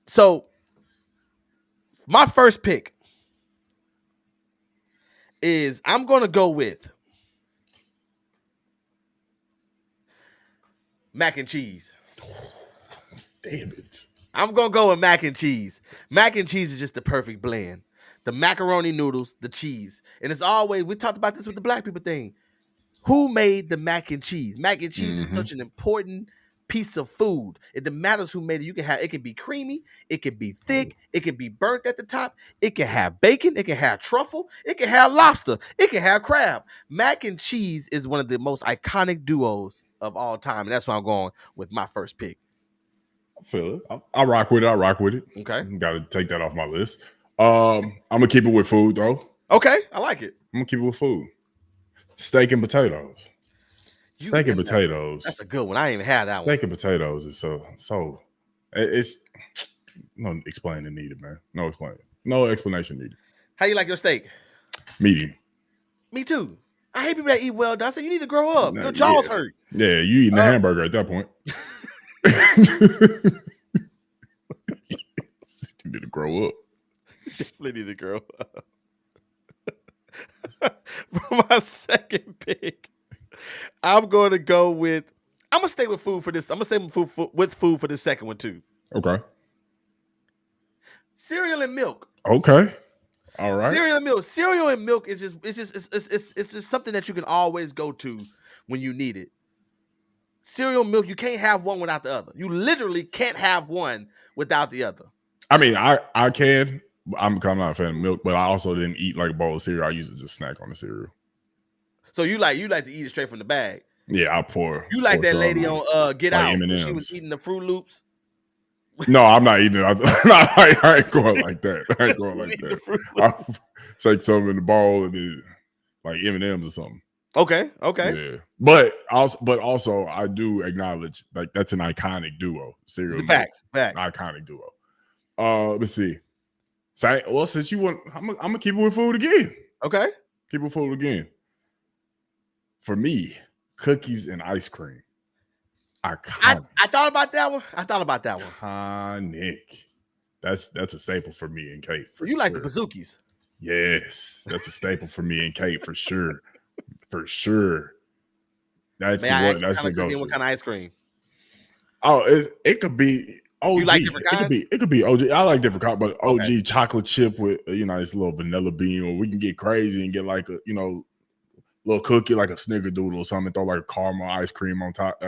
So my first pick is I'm going to go with mac and cheese.
Damn it.
I'm gonna go with mac and cheese. Mac and cheese is just the perfect blend. The macaroni noodles, the cheese, and it's always we talked about this with the black people thing. Who made the mac and cheese? Mac and cheese is such an important piece of food. It matters who made it. You can have it can be creamy, it can be thick, it can be burnt at the top, it can have bacon, it can have truffle, it can have lobster, it can have crab. Mac and cheese is one of the most iconic duos of all time, and that's why I'm going with my first pick.
I feel it. I rock with it. I rock with it.
Okay.
Got to take that off my list. I'm gonna keep it with food though.
Okay, I like it.
I'm gonna keep it with food. Steak and potatoes. Steak and potatoes.
That's a good one. I ain't even had that one.
Steak and potatoes is so. It's no explaining needed, man. No explanation needed.
How you like your steak?
Medium.
Me too. I hate people that eat well done. I said you need to grow up. Your jaws hurt.
Yeah, you eating a hamburger at that point. You need to grow up.
Definitely need to grow up. For my second pick, I'm going to go with. I'm gonna stay with food for this. I'm gonna stay with food for this second one too.
Okay.
Cereal and milk.
Okay. All right.
Cereal and milk. Cereal and milk is just something that you can always go to when you need it. Cereal and milk, you can't have one without the other. You literally can't have one without the other.
I mean, I can. I'm not a fan of milk, but I also didn't eat like a bowl of cereal. I used to just snack on the cereal.
So you like to eat it straight from the bag.
Yeah, I pour.
You like that lady on Get
like
Out
M&Ms.
when she was eating the Fruit Loops?
No, I'm not eating it. I ain't going like that. I ain't going like that. I'll take something in the bowl and then like M&Ms or something.
Okay.
Yeah, but also I do acknowledge like that's an iconic duo. Cereal.
Facts.
Iconic duo. Let's see. Well, since you want, I'm gonna keep it with food again.
Okay.
Keep it with food again. For me, cookies and ice cream. Iconic.
I thought about that one.
Iconic. That's a staple for me and Kate.
So you like the bazookies?
Yes, that's a staple for me and Kate for sure. For sure. That's
what
go-to.
What kind of ice cream?
Oh, it could be OG.
You like different kinds?
It could be OG. I like different kinds, but OG chocolate chip with it's a little vanilla bean, or we can get crazy and get like a little cookie like a snickerdoodle or something, throw like a caramel ice cream on top.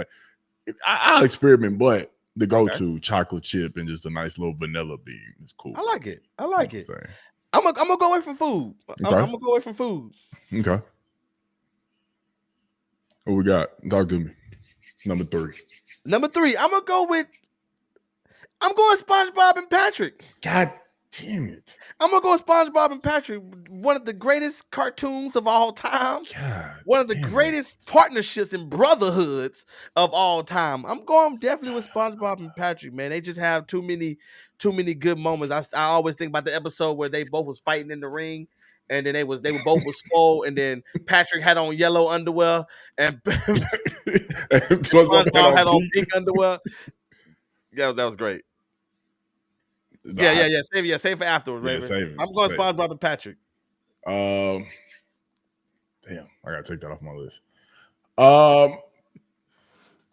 I'll experiment, but the go-to chocolate chip and just a nice little vanilla bean is cool.
I like it. I'm gonna go away from food.
Okay.
I'm gonna go away from food.
Okay. What we got? Talk to me. Number three. I'm going SpongeBob and Patrick. God damn it.
I'm going to go with SpongeBob and Patrick, one of the greatest cartoons of all time.
God,
one of the greatest partnerships and brotherhoods of all time. I'm going definitely with SpongeBob and Patrick, man. They just have too many good moments. I always think about the episode where they both was fighting in the ring. And then they were both with skull, and then Patrick had on yellow underwear, and SpongeBob had on pink underwear. Yeah, that was great. Yeah. Save for afterwards, Raven. I'm going SpongeBob and Patrick.
Damn, I gotta take that off my list.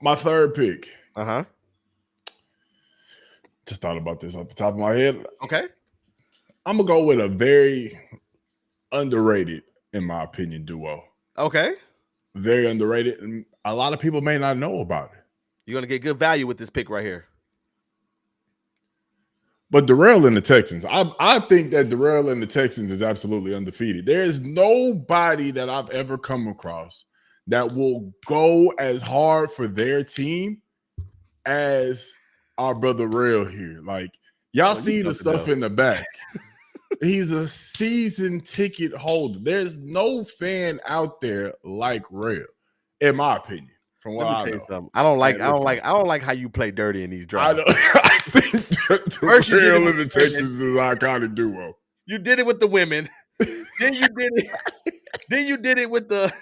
My third pick. Just thought about this off the top of my head.
Okay.
I'm gonna go with a very underrated, in my opinion, duo.
Okay.
Very underrated, and a lot of people may not know about it.
You're gonna get good value with this pick right here.
But Darrell and the Texans, I think that Darrell and the Texans is absolutely undefeated. There is nobody that I've ever come across that will go as hard for their team as our brother Darrell here. Like, y'all see the stuff in the back. He's a season ticket holder. There's no fan out there like Rail, in my opinion. From what I know,
something. I don't like how you play dirty in these drives.
I think Rail and the Texans is an iconic duo.
You did it with the women. Then you did it with the.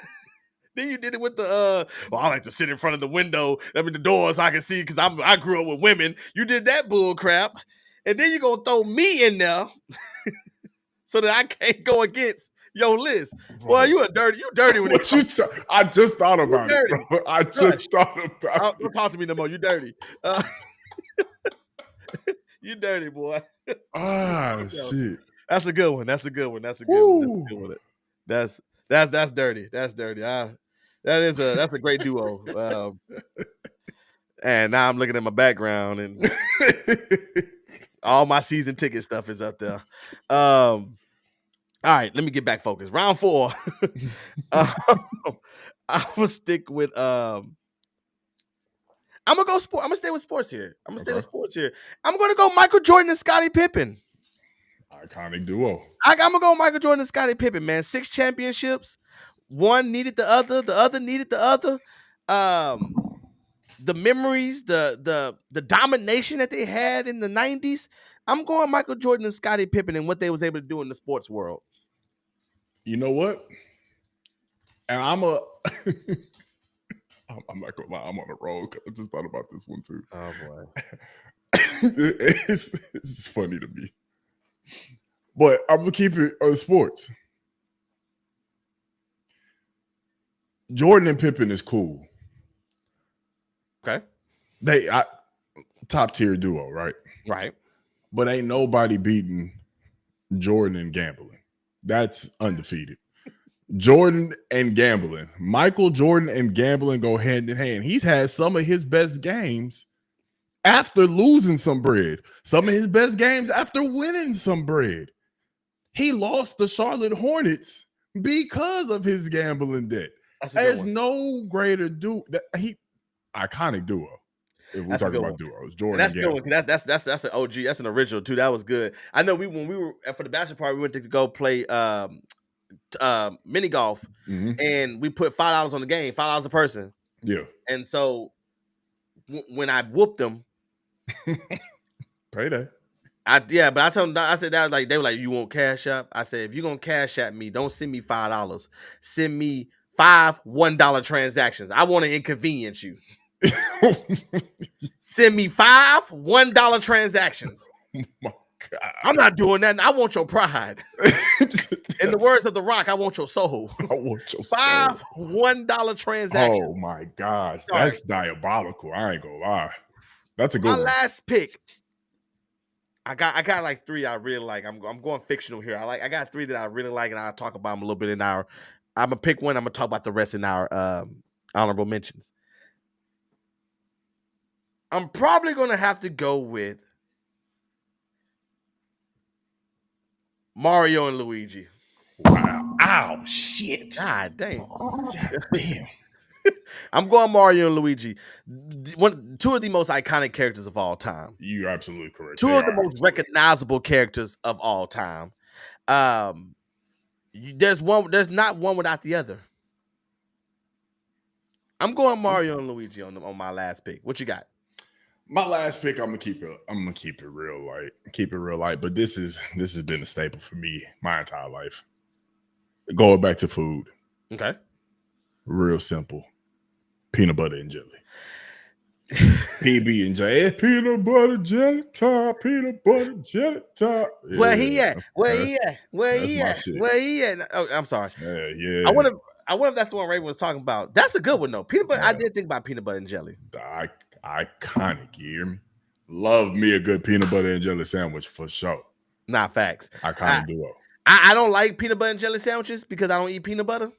Well, I like to sit in front of the window, the door, so I can see because I grew up with women. You did that bull crap, and then you're gonna throw me in there. So that I can't go against your list. Boy, you dirty when
I just thought about it, bro. I just thought about it.
Don't talk to me no more. You dirty. You dirty boy.
Shit.
That's a good one. That's a good one. That's
Woo.
That's dirty. That's dirty. That's a great duo. And now I'm looking at my background and all my season ticket stuff is up there. All right, let me get back focused. Round 4. I'm gonna stick with I'm gonna stay with sports here. I'm gonna go Michael Jordan and Scottie Pippen.
Iconic duo.
I'm gonna go Michael Jordan and Scottie Pippen, man. 6 championships. One needed the other needed the other. The memories, the domination that they had in the 90s. I'm going Michael Jordan and Scottie Pippen and what they was able to do in the sports world.
You know what? And I'm not gonna lie, I'm on a roll. I just thought about this one too.
Oh boy.
It's funny to me. But I'm gonna keep it on sports. Jordan and Pippen is cool.
Okay.
Top tier duo, right?
Right.
But ain't nobody beating Jordan and gambling. That's undefeated. Jordan and gambling. Michael Jordan and gambling go hand in hand. He's had some of his best games after losing some bread. Some of his best games after winning some bread. He lost the Charlotte Hornets because of his gambling debt. There's no greater duo. Iconic duo. If we're talking about duos, Jordan.
And that's good one. That's an OG. That's an original too. That was good. I know when we were for the bachelor party, we went to go play mini golf, and we put $5 on the game, $5 a person.
Yeah.
And so when I whooped them,
payday.
But I told them, I said that was like they were like, you want cash app? I said, if you're gonna cash app me, don't send me $5. Send me 5 $1 transactions. I want to inconvenience you. Send me 5 $1 transactions.
Oh my God.
I'm not doing that. I want your pride. In the words of The Rock, I want your soul.
I want your
5 $1 transactions.
Oh my gosh. Sorry. That's diabolical. I ain't gonna lie. That's a good one.
My last pick. I got like 3 I really like. I'm going fictional here. I got 3 that I really like, and I'll talk about them a little bit in our. I'm gonna pick one. I'm gonna talk about the rest in our honorable mentions. I'm probably gonna have to go with Mario and Luigi.
Wow. Ow, shit.
God dang.
God damn.
I'm going Mario and Luigi. 2 of the most iconic characters of all time.
You're absolutely correct.
2 of the most recognizable characters of all time. There's not one without the other. I'm going Mario and Luigi on my last pick. What you got?
My last pick, I'm gonna keep it real light. But this has been a staple for me my entire life. Going back to food.
Okay.
Real simple. Peanut butter and jelly. PB and J. Peanut butter jelly top. Peanut butter jelly top. Yeah,
Where he at? Oh, I'm sorry.
Yeah.
I wonder if that's the one Raven was talking about. That's a good one though. Peanut butter. I did think about peanut butter and jelly.
Iconic, you hear me? Love me a good peanut butter and jelly sandwich for sure.
Nah, facts.
Iconic duo.
I don't like peanut butter and jelly sandwiches because I don't eat peanut butter.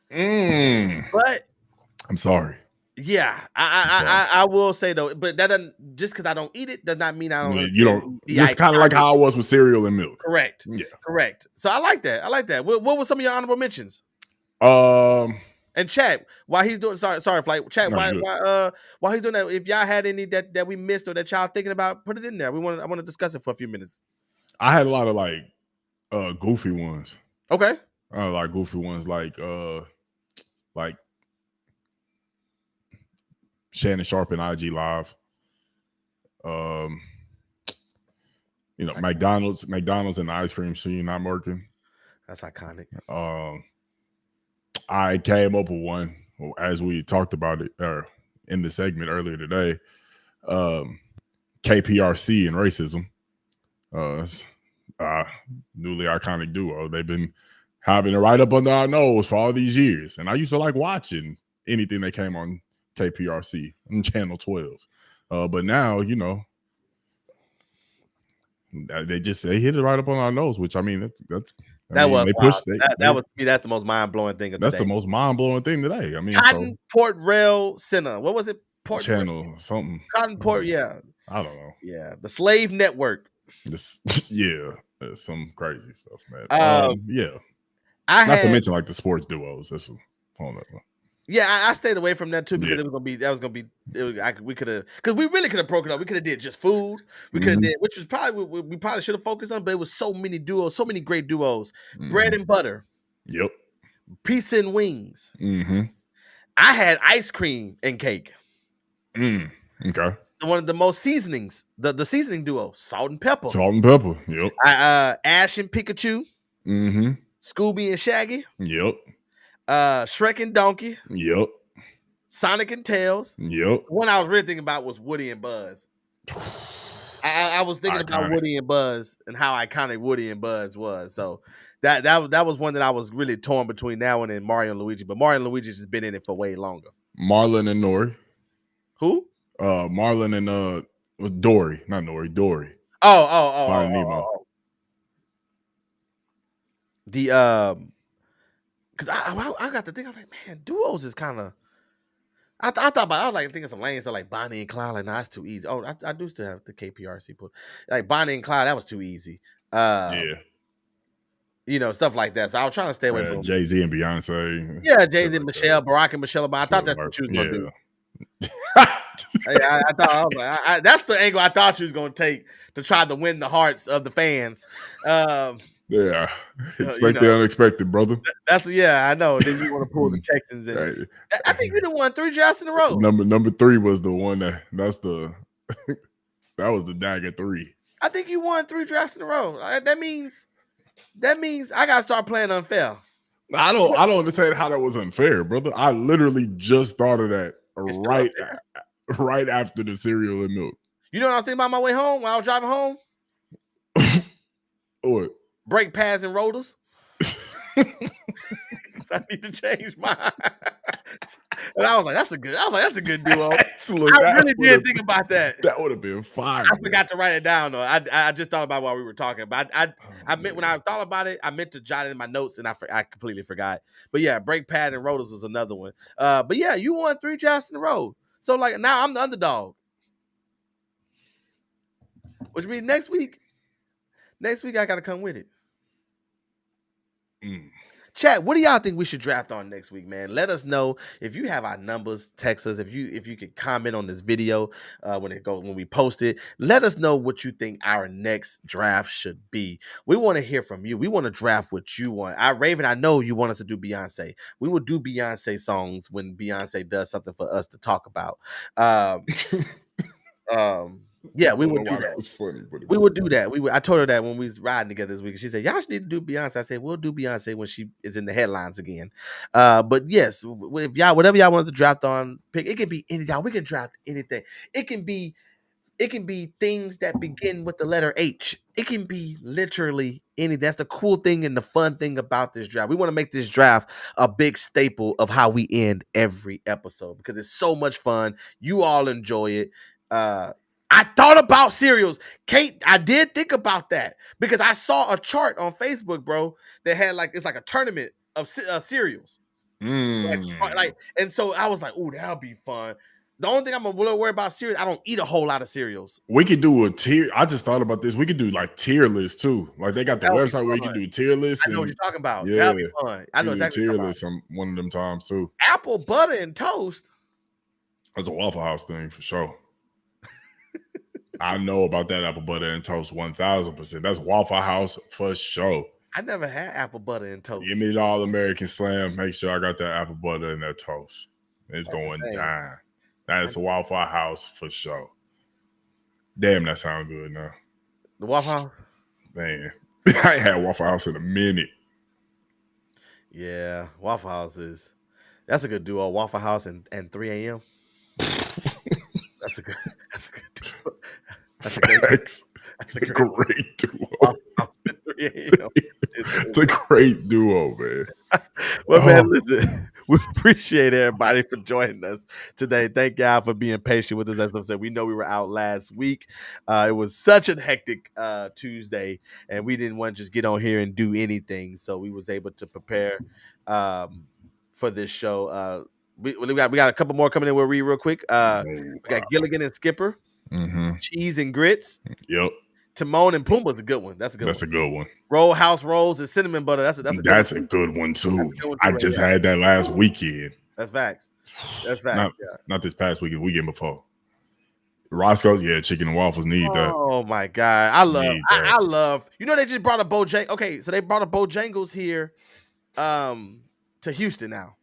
But
I'm sorry.
Yeah, I will say though, but that doesn't just because I don't eat it does not mean I don't.
You don't. It's kind of like how I was with cereal and milk.
Correct. Yeah. Correct. So I like that. What were some of your honorable mentions? And chat while he's doing. Sorry, Flight. Chat while he's doing that. If y'all had any that we missed or that y'all thinking about, put it in there. I want to discuss it for a few minutes.
I had a lot of goofy ones.
Okay.
Like goofy ones like Shannon Sharp and IG Live. McDonald's and the ice cream machine not working.
That's iconic.
I came up with one as we talked about it in the segment earlier today. KPRC and racism. Newly iconic duo. They've been having it right up under our nose for all these years. And I used to like watching anything that came on KPRC on Channel 12. But now, They hit it right up on our nose, which I mean that's
That was
they
wild.
pushed
That was to me. That's the most mind blowing thing of
that's
today.
the most mind blowing thing today. I mean,
Cotton Port Rail Center. What was it? Port
channel something.
Cotton Port. Yeah,
I don't know.
yeah. The Slave Network.
This that's some crazy stuff, man. Yeah.
I
Not
had
to mention like the sports duos. That's a whole nother one.
Yeah, I stayed away from that too because it was gonna be we could have because we really could have broken up. We could have did just food. We could have did which was probably we probably should have focused on, but it was so many duos, so many great duos. Bread and butter.
Yep.
Pizza and wings.
Mm-hmm.
I had ice cream and cake.
Okay.
One of the most seasonings, the seasoning duo, salt and pepper.
Salt and pepper. Yep.
Ash and Pikachu.
Mm-hmm.
Scooby and Shaggy.
Yep.
Shrek and Donkey.
Yep.
Sonic and Tails.
Yep.
One I was really thinking about was Woody and Buzz. I was thinking about Woody and Buzz and how iconic Woody and Buzz was. So that was one that I was really torn between that one and Mario and Luigi. But Mario and Luigi's just been in it for way longer.
Marlon and Nori.
Who?
Marlon and was Dory, not Nori, Dory.
Finding
Nemo.
The because I got to think, I was like, man, duos is kind of. I thought about. I was like thinking some lanes, so like Bonnie and Clyde. Like, no, that's too easy. Oh, I do still have the KPRC put like Bonnie and Clyde. That was too easy.
Yeah.
You know, stuff like that. So I was trying to stay away from
Jay-Z and Beyonce.
Yeah, Jay-Z and Michelle, Barack and Michelle Obama. I thought that's what you was gonna do. I thought I was like, that's the angle I thought you was gonna take to try to win the hearts of the fans.
Yeah, expect the unexpected, brother.
That's I know. Then you want to pull the Texans in.
Right.
I think you done won 3 drafts in a row.
Number 3 was the one that's the that was the dagger 3.
I think you won 3 drafts in a row. That means I gotta start playing unfair.
I don't understand how that was unfair, brother. I literally just thought of that right after the cereal and milk.
You know what I was thinking about my way home when I was driving home?
What?
Brake pads and rotors. I need to change mine. And I was like, that's a good duo. I really did think about that.
That would have been fire.
I forgot to write it down though. I just thought about it while we were talking. But I meant when I thought about it, I meant to jot it in my notes and I completely forgot. But yeah, brake pad and rotors was another one. But yeah, you won 3 drafts in a row. So like now I'm the underdog. Which means next week I gotta come with it. Chat, what do y'all think we should draft on next week, man? Let us know if you have our numbers. Text us if you could comment on this video when we post it. Let us know what you think our next draft should be. We want to hear from you. We want to draft what you want. Raven, I know you want us to do Beyonce. We will do Beyonce songs when Beyonce does something for us to talk about. Yeah, we would do that.
That was funny, but
we would do that. I told her that when we was riding together this week. She said, y'all should need to do Beyonce. I said, we'll do Beyonce when she is in the headlines again. But yes, if y'all, whatever y'all want to draft on, pick, it can be anything. We can draft anything. It can be things that begin with the letter H. It can be literally anything. That's the cool thing and the fun thing about this draft. We want to make this draft a big staple of how we end every episode because it's so much fun. You all enjoy it. I thought about cereals. Kate, I did think about that because I saw a chart on Facebook, bro, that had it's like a tournament of cereals. And so I was like, ooh, that'll be fun. The only thing I'm a little worried about cereals, I don't eat a whole lot of cereals.
We could do a tier. I just thought about this. We could do like tier lists too. Like they got the website where you can do tier lists.
I know what you're talking about.
Yeah,
that'll be fun. I know exactly
tier lists some one of them times too.
Apple butter and toast.
That's a Waffle House thing for sure. I know about that apple butter and toast 1,000%. That's Waffle House for sure.
I never had apple butter and toast.
Give me the All American Slam. Make sure I got that apple butter and that toast. It's going down. That's Waffle House for sure. Damn, that sounds good now.
The Waffle House?
Man, I ain't had Waffle House in a minute.
Yeah, Waffle House that's a good duo. Waffle House and 3 a.m. That's a good duo. That's a great duo.
It's a great duo, man.
Well, man, listen, We appreciate everybody for joining us today. Thank y'all for being patient with us. As I said, we know we were out last week. It was such a hectic Tuesday, and we didn't want to just get on here and do anything. So we was able to prepare for this show. We got a couple more coming in. We'll read real quick. We got Gilligan and Skipper, Cheese and Grits.
Yep.
Timon and Pumbaa's a good one. That's a good one. Rollhouse Rolls and Cinnamon Butter. That's a good one
too. I just had that last weekend.
That's facts.
Not this past weekend. Weekend before. Roscoe's, chicken and waffles need that.
Oh my God. I love. You know they just brought a Bojangles. Okay, so they brought a Bojangles here to Houston now.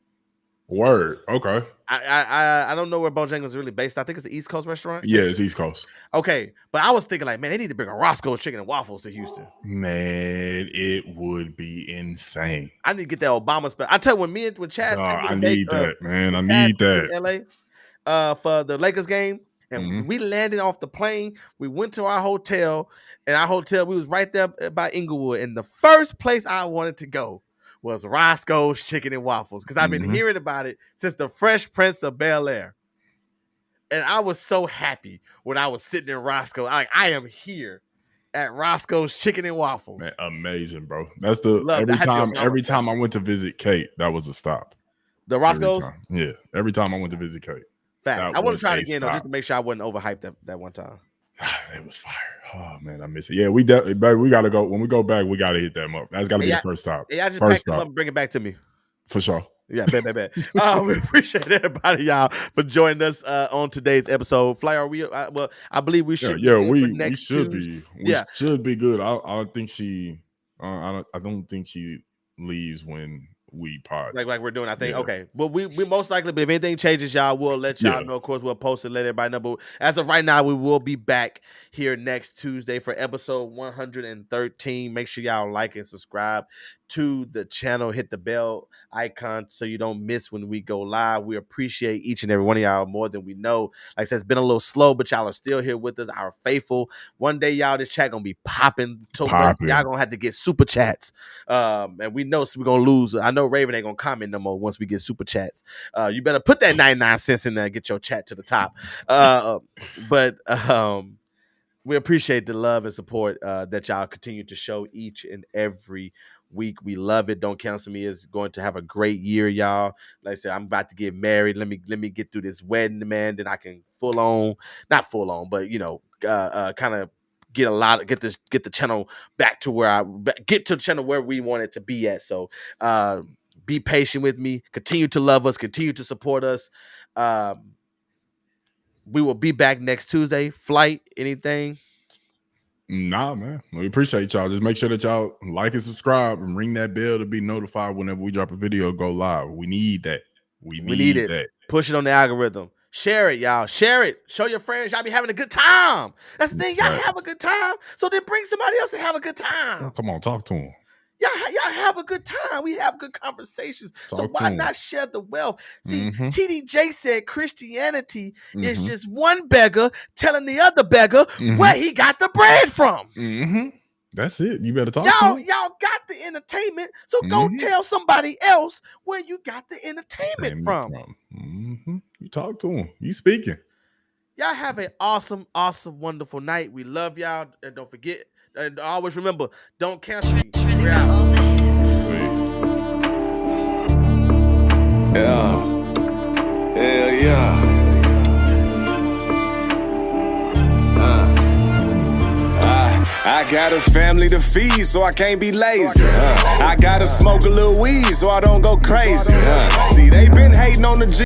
Word. Okay.
I don't know where Bojangles is really based. I think it's an East Coast restaurant.
Yeah, it's East Coast.
Okay, but I was thinking like, man, they need to bring a Roscoe's chicken and waffles to Houston.
Man, it would be insane.
I need to get that Obama special. I tell you, when Chaz,
I need that, man. I need that.
LA, for the Lakers game, and we landed off the plane. We went to our hotel, and we was right there by Inglewood. And the first place I wanted to go was Roscoe's Chicken and Waffles, because I've been hearing about it since the Fresh Prince of Bel-Air. And I was so happy when I was sitting in Roscoe. I am here at Roscoe's Chicken and Waffles.
Man, amazing, bro. That's every time I went to visit Kate, that was a stop.
The Roscoe's?
Every time I went to visit Kate.
Fact. I want to try it again, though, just to make sure I wasn't overhyped that one time.
It was fire. Oh man, I miss it. Yeah, we gotta go. When we go back, we gotta hit that up. That's gotta be the first stop.
Yeah, I just pack them up and bring it back to me.
For sure.
Yeah, bet. We appreciate everybody, y'all, for joining us on today's episode. Fly, are we? I believe we should.
Yeah, we should be. We should be good. I don't think she. I don't think she leaves when we pod.
Like we're doing, I think. Yeah. Okay. Well, we most likely, but if anything changes, y'all, we'll let y'all know. Of course, we'll post it, let everybody know. But as of right now, we will be back here next Tuesday for episode 113. Make sure y'all like and subscribe to the channel. Hit the bell icon so you don't miss when we go live. We appreciate each and every one of y'all more than we know. Like I said, it's been a little slow, but y'all are still here with us, our faithful. One day, y'all, this chat gonna be popping. Y'all gonna have to get super chats. And we know we're gonna lose. I know Raven ain't gonna comment no more once we get super chats. You better put that 99 cents in there and get your chat to the top. But we appreciate the love and support that y'all continue to show each and every week. We love it. Don't Cancel Me is going to have a great year, y'all. Like I said, I'm about to get married. Let me get through this wedding, man. Then I can not full on, but kind of get the channel back to where where we want it to be at. So be patient with me. Continue to love us. Continue to support us. We will be back next Tuesday. Flight, anything?
Nah, man. We appreciate y'all. Just make sure that y'all like and subscribe and ring that bell to be notified whenever we drop a video, go live. We need that. We need it. Push
it on the algorithm. Share it, y'all. Share it. Show your friends. Y'all be having a good time. That's the thing. Y'all have a good time. So then bring somebody else and have a good time.
Oh, come on, talk to them.
Y'all have a good time. We have good conversations. So why not share the wealth? See, TDJ said Christianity is just one beggar telling the other beggar where he got the bread from.
That's it. You better talk
to him. Y'all got the entertainment. So go tell somebody else where you got the entertainment from.
You talk to him. You speaking.
Y'all have an awesome, awesome, wonderful night. We love y'all. And don't forget, and always remember, don't cancel me. We're out.
Please.
Yeah. Hell yeah. I got a family to feed, so I can't be lazy. I gotta smoke a little weed, so I don't go crazy. See, they been hating on the G.